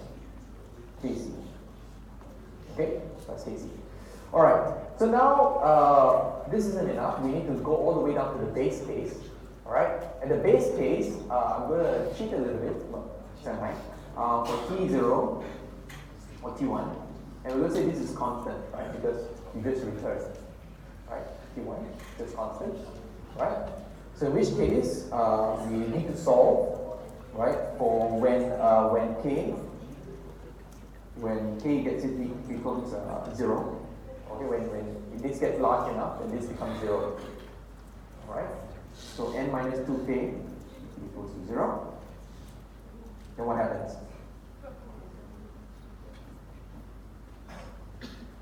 kc. Okay, plus kc. Alright, so now this isn't enough. We need to go all the way down to the base case. Alright, and the base case, I'm going to cheat a little bit. For t0 or t1, and we're going to say this is constant, right? Because you just return, right? t1 is constant, right? So in which case, we need to solve, right, for when k gets it equals 0. Okay, when this gets large enough, then this becomes 0. Alright? So n minus 2k equals to 0. Then what happens?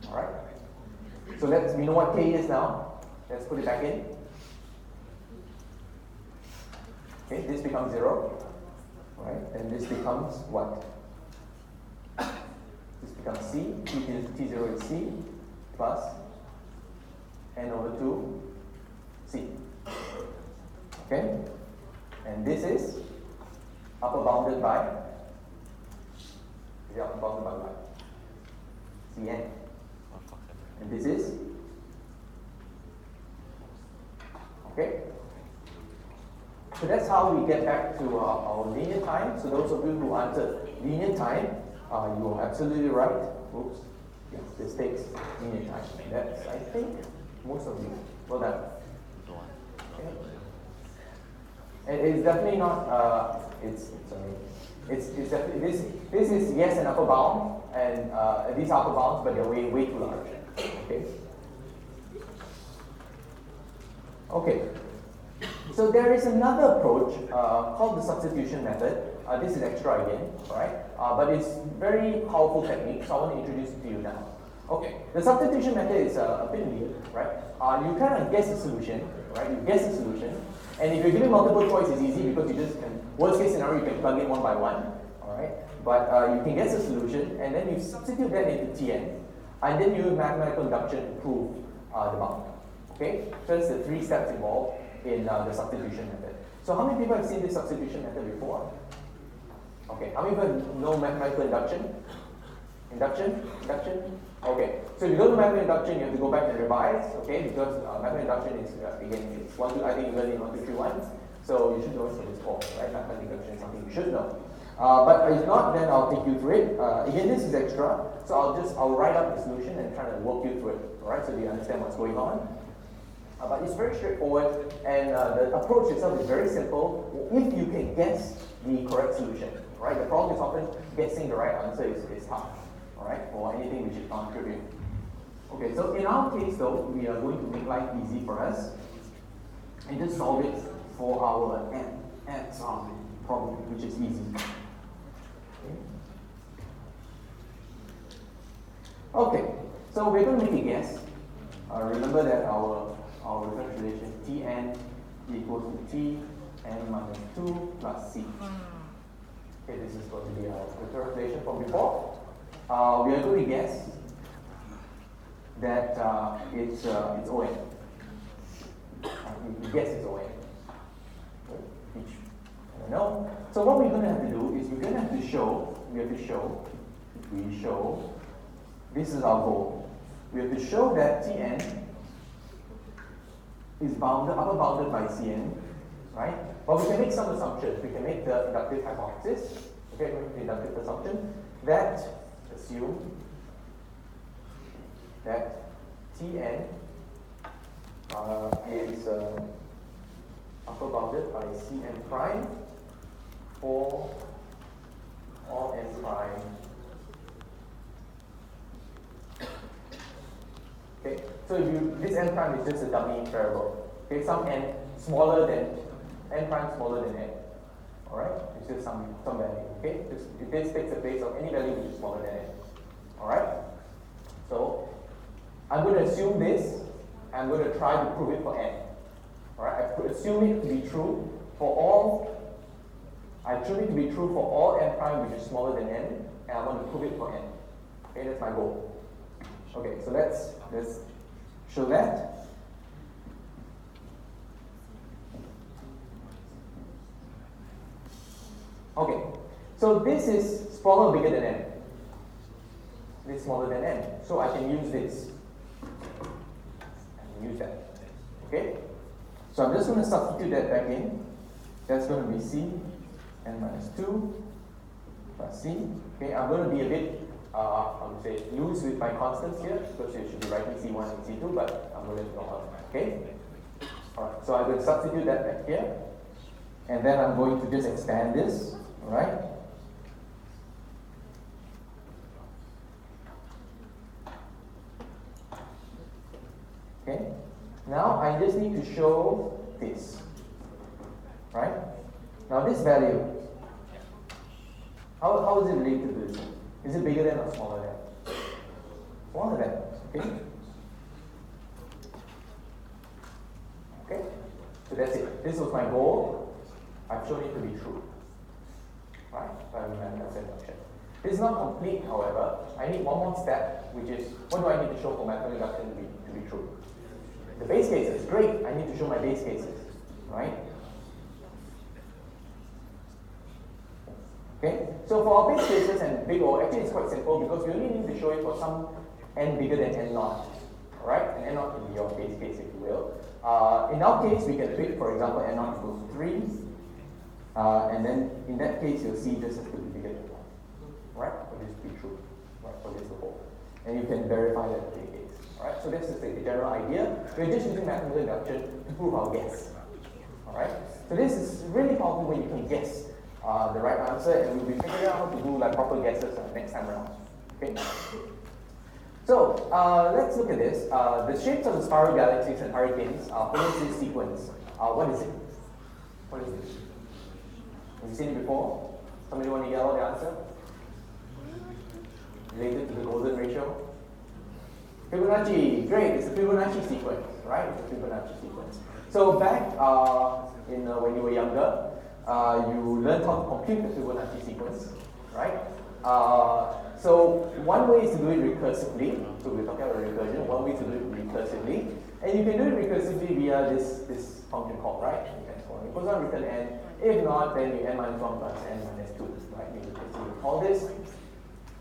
Alright? So we know what k is now. Let's put it back in. Okay, this becomes 0. Right? And this becomes what? This becomes c. t0 is c plus n over 2 c. Okay? And this is upper bounded by, what? Cn. And this is, okay? So that's how we get back to our linear time. So those of you who answered linear time, you are absolutely right. Oops. Yes, this takes linear time. And that's, I think, Most of you. Well done. Okay. And it's definitely not, it's definitely, this is yes an upper bound, and these are upper bounds, but they're way too large. Okay. Okay. So there is another approach called the substitution method. This is extra again, right? But it's very powerful technique, so I want to introduce it to you now. Okay, the substitution method is a bit weird, right? You kind of guess the solution, right? You guess the solution, and if you're given multiple choice, it's easy because you just can, worst case scenario, you can plug in one by one, all right? But you can guess the solution, and then you substitute that into Tn, and then you use mathematical induction to prove the bound. Okay, so that's the 3 steps involved in the substitution method. So how many people have seen this substitution method before? Okay, how many people know mathematical induction? Induction? Okay, so if you don't know mathematical induction, you have to go back and revise, okay, because mathematical induction is, again, it's I think you learned in 1, 2, 3, 1, so you should know it for this course, right? Mathematical induction is something you should know. But if not, then I'll take you through it. Again, this is extra, so I'll write up the solution and try to walk you through it, alright, so you understand what's going on. But it's very straightforward, and the approach itself is very simple if you can guess the correct solution. Right? The problem is often guessing the right answer is tough, right? For anything which is non-trivial. Okay, so in our case though, we are going to make life easy for us and just solve it for our ants problem, which is easy. Okay, so we're going to make a guess. Remember that our reference relation Tn equals to Tn minus 2 plus C. Okay, this is going to be our reference relation from before. We are going to guess that it's ON. We guess it's ON. Which I don't know. So what we're going to have to do is we're going to have to show, this is our goal. We have to show that Tn is bounded, upper bounded by Cn, right? But we can make some assumptions. We can make the inductive hypothesis, okay, the inductive assumption that assume that Tn is upper bounded by Cn prime for all n prime. Okay, so this n prime is just a dummy variable. Okay, some n smaller than n prime smaller than n. Alright? It's just some value. Okay? This takes the place of any value which is smaller than n. Alright? So I'm going to assume this. I'm going to try to prove it for n. Alright? I assume it to be true for all n prime which is smaller than n, and I want to prove it for n. Okay, that's my goal. Okay, so let's show that. Okay, so this is smaller or bigger than n. This is smaller than n. So I can use this. I can use that. Okay? So I'm just going to substitute that back in. That's going to be C n minus 2 plus C. Okay, I'm going to be a bit I would say loose with my constants here because you should be writing C1 and C2, but I'm going to know how. Okay? Alright, so I'm going to substitute that back here. And then I'm going to just expand this. Alright? Okay? Now I just need to show this. Right? Now this value, how is it related to this? Is it bigger than or smaller than? Smaller than. Okay? Okay? So that's it. This was my goal. I've shown it to be true. Right? By mathematical induction. This is not complete, however. I need one more step, which is what do I need to show for mathematical induction to be true? The base cases, great. I need to show my base cases. Right? Okay, so for our base cases and big O, actually it's quite simple because we only need to show it for some n bigger than n naught. Alright, and n naught can be your base case if you will. In our case, we can pick, for example, n naught equals 3. And then in that case, you'll see this has to be bigger than 1. Right, for this to be true. Right, for this to hold. And you can verify that in the case. Right? So that's just the general idea. We're just using mathematical induction to prove our guess. Alright? So this is really powerful when you can guess the right answer, and we'll be figuring out how to do like proper guesses next time around. Okay? So let's look at this. The shapes of the spiral galaxies and hurricanes follows this sequence. What is it? What is it? Have you seen it before? Somebody want to yell out the answer? Related to the golden ratio? Fibonacci, great, it's the Fibonacci sequence, right? It's the Fibonacci sequence. So back when you were younger, you learned how to compute the Fibonacci sequence, right? So one way is to do it recursively. So we're talking about recursion. One way is to do it recursively. And you can do it recursively via this function called, right? It goes on return n. If not, then you n minus 1 plus n minus 2, right? You can call this.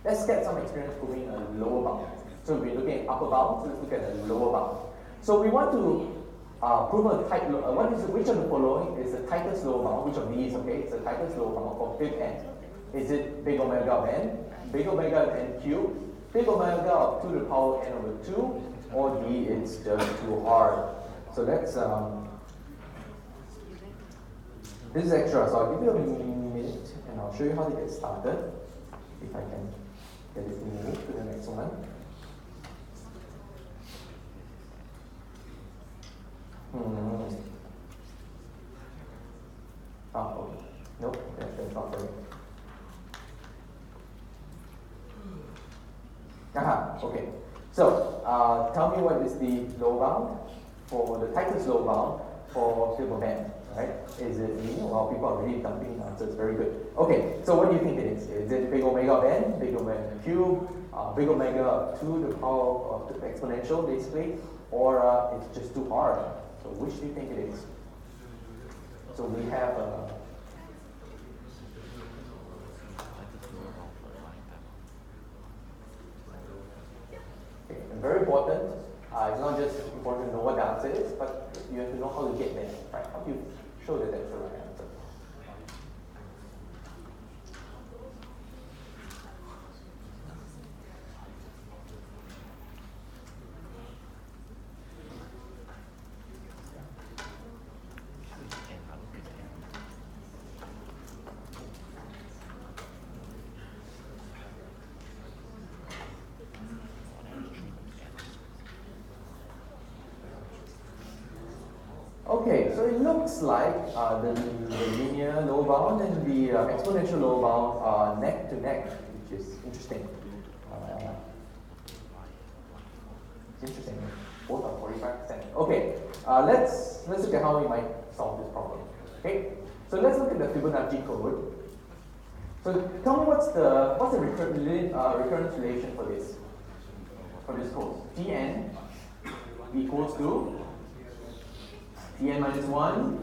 Let's get some experience proving a lower bound. So we're looking at upper bound, so let's look at the lower bound. So we want to prove a tight, which of the following is the tightest lower bound? Which of these, okay? It's the tightest lower bound for fifth n. Is it big omega of n, big omega of n cubed, big omega of 2 to the power n over 2, or d, it's just too hard. So let's, this is extra, so I'll give you a minute and I'll show you how to get started. If I can get it to move to the next one. Okay. Nope, that's not correct. Okay. So, tell me what is the low bound for the tightest low bound for silver band, right? Is it linear? Well, people are really dumping answers. Very good. Okay, so what do you think it is? Is it big omega of n, big omega cube, big omega of 2 to the power of the exponential, basically, or it's just too hard? So which do you think it is? So we have and very important, it's not just important to know what the answer is, but you have to know how to get there, right? How do you show that that's the right answer? Okay, so it looks like the linear low bound and the exponential low bound are neck to neck, which is interesting. It's interesting. Both are 45%. Okay, let's look at how we might solve this problem. Okay, so let's look at the Fibonacci code. So tell me what's the recurrence relation for this code? Tn equals to Tn minus 1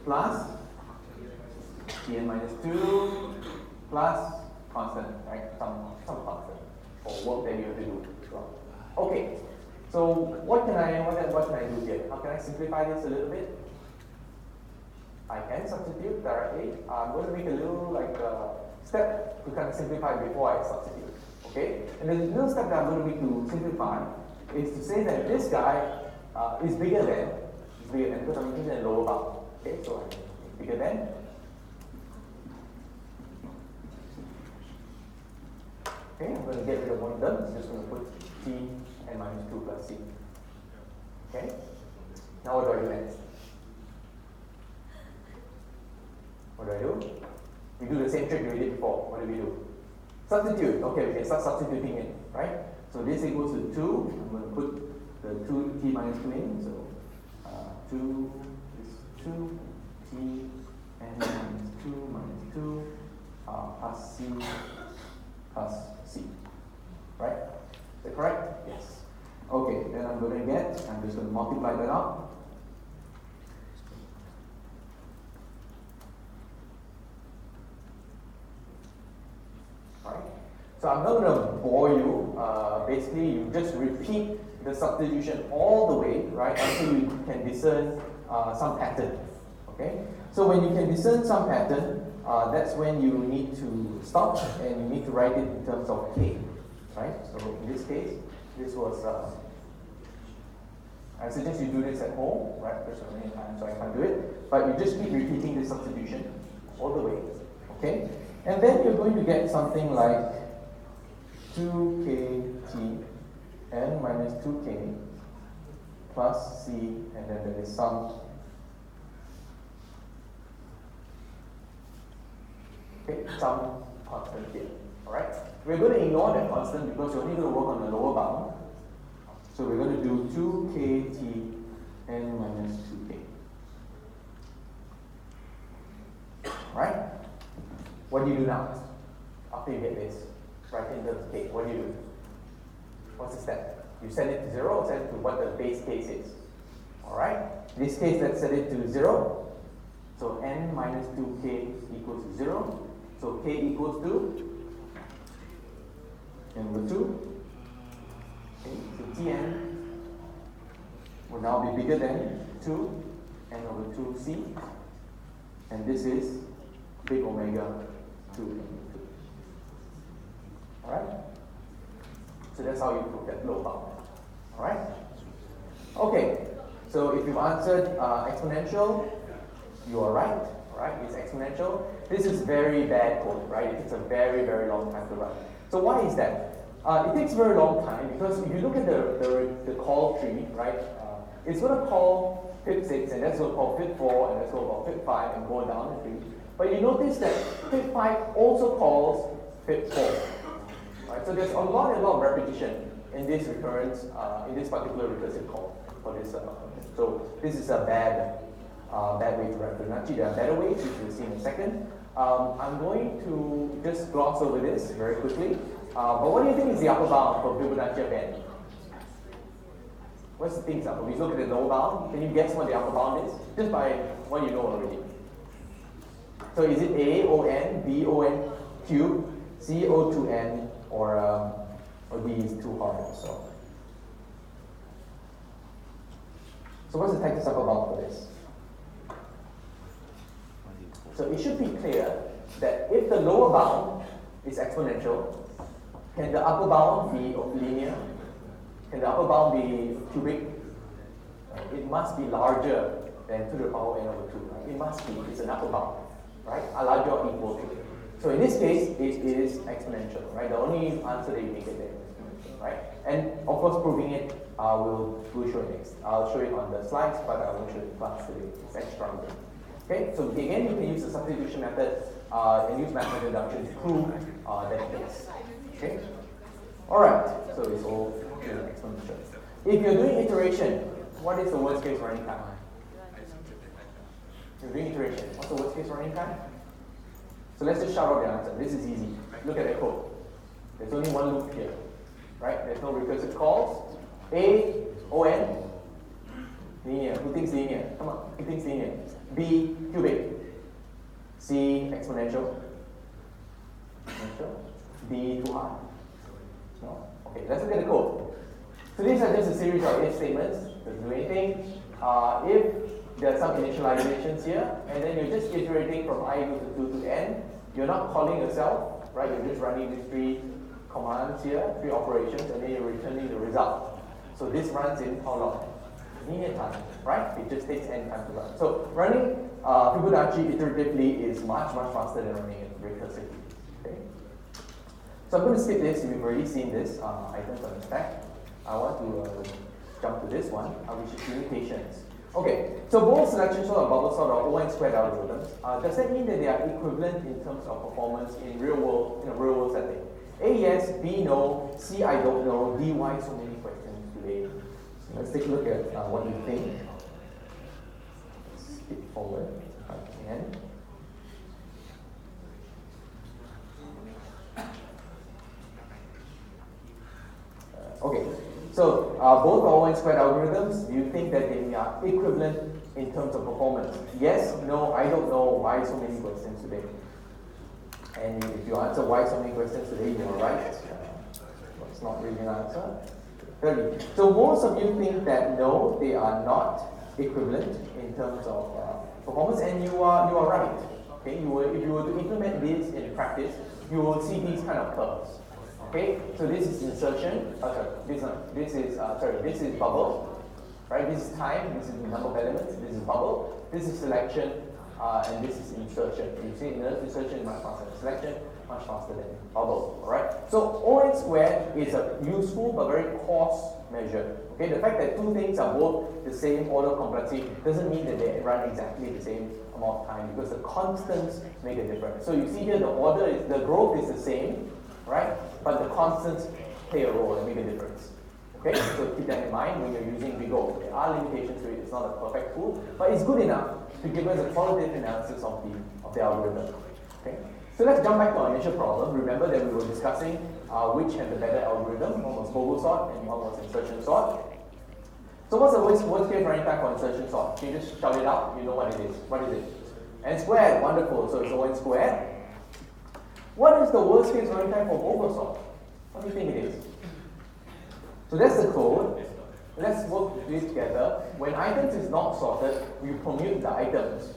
plus Tn minus 2 plus constant, right? Some constant for work that you have to do. Okay, so what can I do here? How can I simplify this a little bit? I can substitute directly. I'm going to make a little step to kind of simplify before I substitute. Okay, and the little step that I'm going to make to simplify is to say that this guy is bigger than. Because I'm using a lower bound. Okay, so I'm bigger than. Okay, I'm going to get rid of one of them. I'm just going to put t n minus 2 plus c. Okay, now what do I do next? What do I do? We do the same trick we did before. What do we do? Substitute. Okay, we can start substituting in, right? So this equals to 2. I'm going to put the 2t minus 2 in. So 2 is 2, t n minus 2 minus 2 plus c, right? Is that correct? Yes. Okay, then I'm just going to multiply that out. Right? So I'm not going to bore you. Basically, you just repeat the substitution all the way, right, until you can discern some pattern. Okay? So when you can discern some pattern, that's when you need to stop and you need to write it in terms of k. Right? So in this case, this was, I suggest you do this at home, right? There's so many times, so I can't do it. But you just keep repeating this substitution all the way, okay? And then you're going to get something like 2kt n minus 2k plus c, and then there is some constant here, alright? We're going to ignore that constant because you're only going to work on the lower bound. So we're going to do 2kt n minus 2k. Right? What do you do now? After you get this, right in terms of k, what do you do? What's the step? You set it to 0 or set it to what the base case is? Alright? In this case, let's set it to 0. So n minus 2k equals to 0. So k equals to n over 2. Okay, so Tn will now be bigger than 2 n over 2c. And this is big omega 2. Alright? So that's how you prove that low bound. Alright? Okay, so if you've answered exponential, you are right. Alright, it's exponential. This is very bad code, right? It takes a very, very long time to run. So why is that? It takes a very long time because if you look at the call tree, right, it's going to call FIP6 and that's going to call FIP4 and that's going to call FIP5 and go down the tree. But you notice that FIP5 also calls FIP4. Right? So there's a lot of repetition in this recurrence, in this particular recursive call for this. So this is a bad way to write Fibonacci. There are better ways, which we'll see in a second. I'm going to just gloss over this very quickly. But what do you think is the upper bound for Fibonacci of n? What's the thing example? We look at the lower bound. Can you guess what the upper bound is? Just by what you know already. So is it A O(n), B O(n) cubed, C O(2n), or D is too hard? So what's the Texas upper bound for this? So it should be clear that if the lower bound is exponential, can the upper bound be linear? Can the upper bound be cubic? It must be larger than 2 to the power n over 2. Right? It must be. It's an upper bound, right? A larger or equal to. So in this case, it is exponential, right? The only answer that you can get there is exponential, right? And of course, proving it, we'll show it next. I'll show it on the slides, but I won't show it in class today. It's extra. Okay, so again, you can use the substitution method and use mathematical deduction to prove that it is. Okay? Alright, so it's all exponential. If you're doing iteration, what is the worst case running time? You're doing iteration. What's the worst case running time? So let's just shout out the answer. This is easy. Look at that code. There's only one loop here. Right? There's no recursive calls. A, O(n), linear. Who thinks linear? Come on, who thinks linear? B, cubic. C, exponential. D, too hard. No? Okay, let's look at the code. So these are just a series of if statements. Doesn't do anything. If there are some initializations here, and then you're just iterating from I equals to 2 to n. You're not calling yourself, right? You're just running these 3 commands here, 3 operations, and then you're returning the result. So this runs in how long? Linear time, right? It just takes n time to run. So running Fibonacci iteratively is much, much faster than running it recursively. Okay? So I'm going to skip this. We've already seen this items on the stack. I want to jump to this one, which is limitations. Okay, so both selection sort and bubble sort are O(n) squared algorithms. Does that mean that they are equivalent in terms of performance in a real world setting? A, yes, B, no, C, I don't know, D, why so many questions today? So let's take a look at what you think. Skip forward if I can. Okay, so both are O(n) squared algorithms. Do you think that they are equivalent in terms of performance? Yes, no, I don't know, why so many questions today? And if you answer why so many questions today, you are right. It's not really an answer. Thirdly, so most of you think that no, they are not equivalent in terms of performance, and you are right. Okay, if you were to implement this in practice, you will see these kind of curves. Okay, so this is insertion. This is bubble. Right, this is time. This is the number of elements. This is bubble. This is selection, and this is insertion. You see, insertion is much faster than selection, much faster than bubble. All right. So ON squared is a useful but very coarse measure. Okay, the fact that two things are both the same order of complexity doesn't mean that they run exactly the same amount of time, because the constants make a difference. So you see here the growth is the same, right? But the constants play a role and make a difference. Okay, so keep that in mind when you're using BIGO. There are limitations to it. It's not a perfect tool, but it's good enough to give us a qualitative analysis of the algorithm. Okay, so let's jump back to our initial problem. Remember that we were discussing which had the better algorithm. One was Bogle sort and one was insertion sort. So what's the worst case running time for insertion sort? Can you just shout it out? You know what it is. What is it? N squared. Wonderful. So it's O(n) squared. What is the worst case running time for Bogle sort? What do you think it is? So that's the code. Let's work this together. When items is not sorted, we permute the items.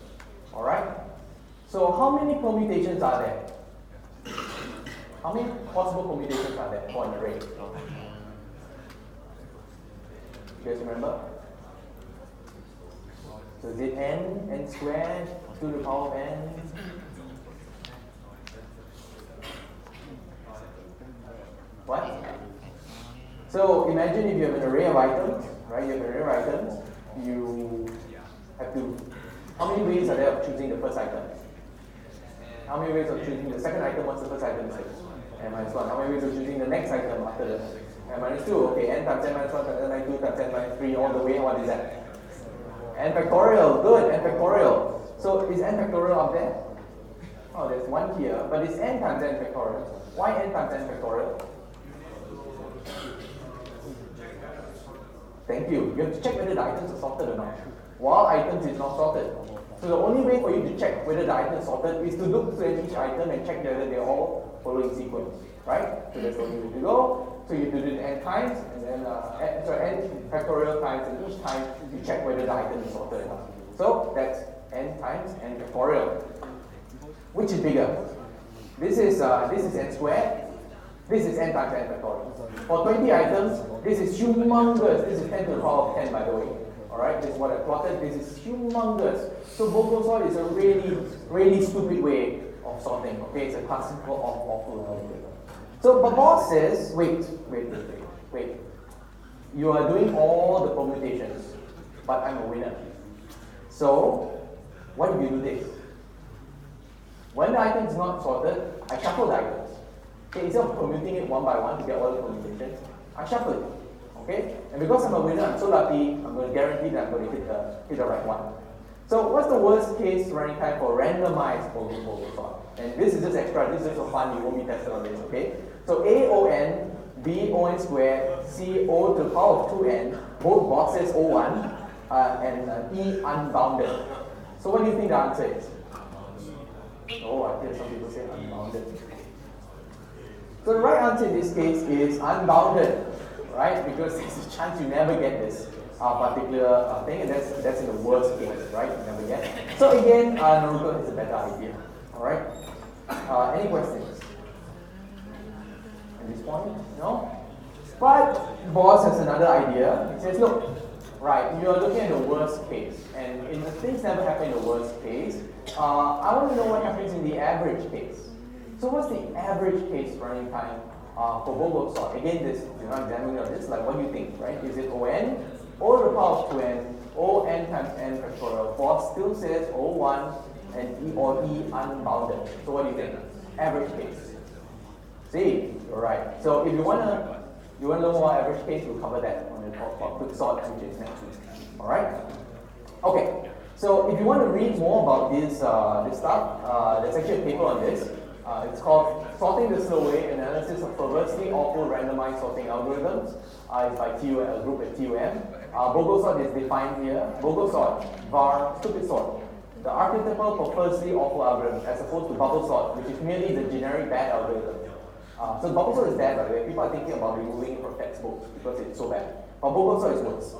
Alright? So how many permutations are there? How many possible permutations are there for an array? You guys remember? So is it n squared to the power of n? What? So imagine if you have an array of items, right? You have an array of items, you have to, how many ways are there of choosing the first item? How many ways of choosing the second item once the first item is n minus 1? How many ways of choosing the next item after the n minus 2? Okay, n times n minus 1 times n minus 2 times n minus 3 all the way, what is that? N factorial, good, n factorial. So is n factorial up there? Oh, there's one here, but it's n times n factorial. Why n times n factorial? Thank you. You have to check whether the items are sorted or not. While items is not sorted. So the only way for you to check whether the item is sorted is to look through each item and check whether they're all following sequence. Right? So that's the only way to go. So you have to do it n times, and then n factorial times, and each time you check whether the item is sorted or not. So that's n times n factorial. Which is bigger? This is n squared. This is n times n factorial. For 20 items, this is humongous. This is 10 to the power of 10, by the way. Alright, this is what I plotted. This is humongous. So Bogle sort is a really, really stupid way of sorting. Okay, it's a classical awful algorithm. So but boss says, wait. You are doing all the permutations, but I'm a winner. So what do you do this? When the item is not sorted, I shuffle the items. Okay, instead of permuting it one by one to get all the permutations, I shuffle it. Okay? And because I'm a winner, I'm so lucky, I'm going to guarantee that I'm going to hit the right one. So what's the worst case running time for randomized Bogle sort? And this is just extra, this is just for fun, you won't be tested on this, okay? So A O(n), B O(n) squared, C O to the power of 2n, both boxes O1, and E unbounded. So what do you think the answer is? Oh, I hear some people say unbounded. So the right answer in this case is unbounded, right? Because there's a chance you never get this particular thing, and that's in the worst case, right? You never get. So again, Naruto has a better idea. All right. Any questions at this point? No. But boss has another idea. He says, look, right, you are looking at the worst case, and in the things never happen in the worst case. I want to know what happens in the average case. So what's the average case running time for Bogle sort? Again, you're not examining this, like what do you think, right? Is it O(n), O to the power of 2n, O(n) times n factorial? Boss still says O1 and E or E unbounded. So what do you think? Average case. See, all right. So if you wanna learn more average case, we'll cover that on the talk about quick sort, which is next week. All right. Okay. So if you want to read more about this stuff, there's actually a paper on this. It's called Sorting the Slow Way, Analysis of Perversely Awful Randomized Sorting Algorithms. It's by a group at TUM. Bogle sort is defined here. Bogle sort, var, stupid sort. The archetypal perversely awful algorithm, as opposed to bubble sort, which is merely the generic bad algorithm. So bubble sort is bad, by the way. People are thinking about removing it from textbooks because it's so bad. But Bogle sort is worse.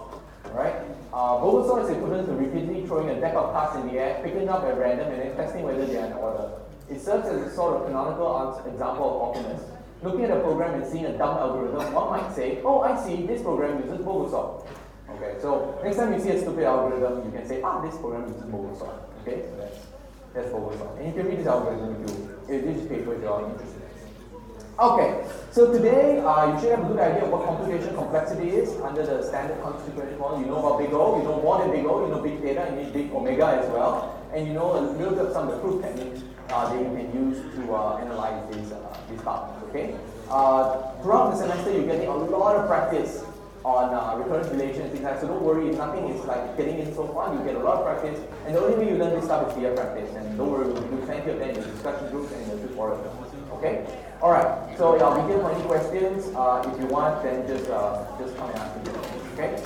Alright? Bogle sort is equivalent to repeatedly throwing a deck of cards in the air, picking up at random, and then testing whether they are in order. It serves as a sort of canonical example of awfulness. looking at a program and seeing a dumb algorithm, one might say, oh, I see, this program uses Bogusol. Okay, so next time you see a stupid algorithm, you can say, ah, this program uses Bogusol. Okay, so that's Bogusol. And you can read this algorithm if this paper if you're interested. Okay, so today you should have a good idea of what computation complexity is under the standard consequential model. You know about big O, you know more than big O, you know big theta, you need big omega as well, and you know a little bit of some of the proof techniques that you can use to analyze these topics. Okay, throughout the semester you're getting a lot of practice on recurrence relations, things like, so don't worry if nothing is like getting in so far, you get a lot of practice, and the only way you learn this stuff is via practice, and don't worry, we'll do plenty of them in the discussion groups and in the tutorial. Okay? Alright, so I'll be here for any questions. If you want, then just come and ask me. Okay?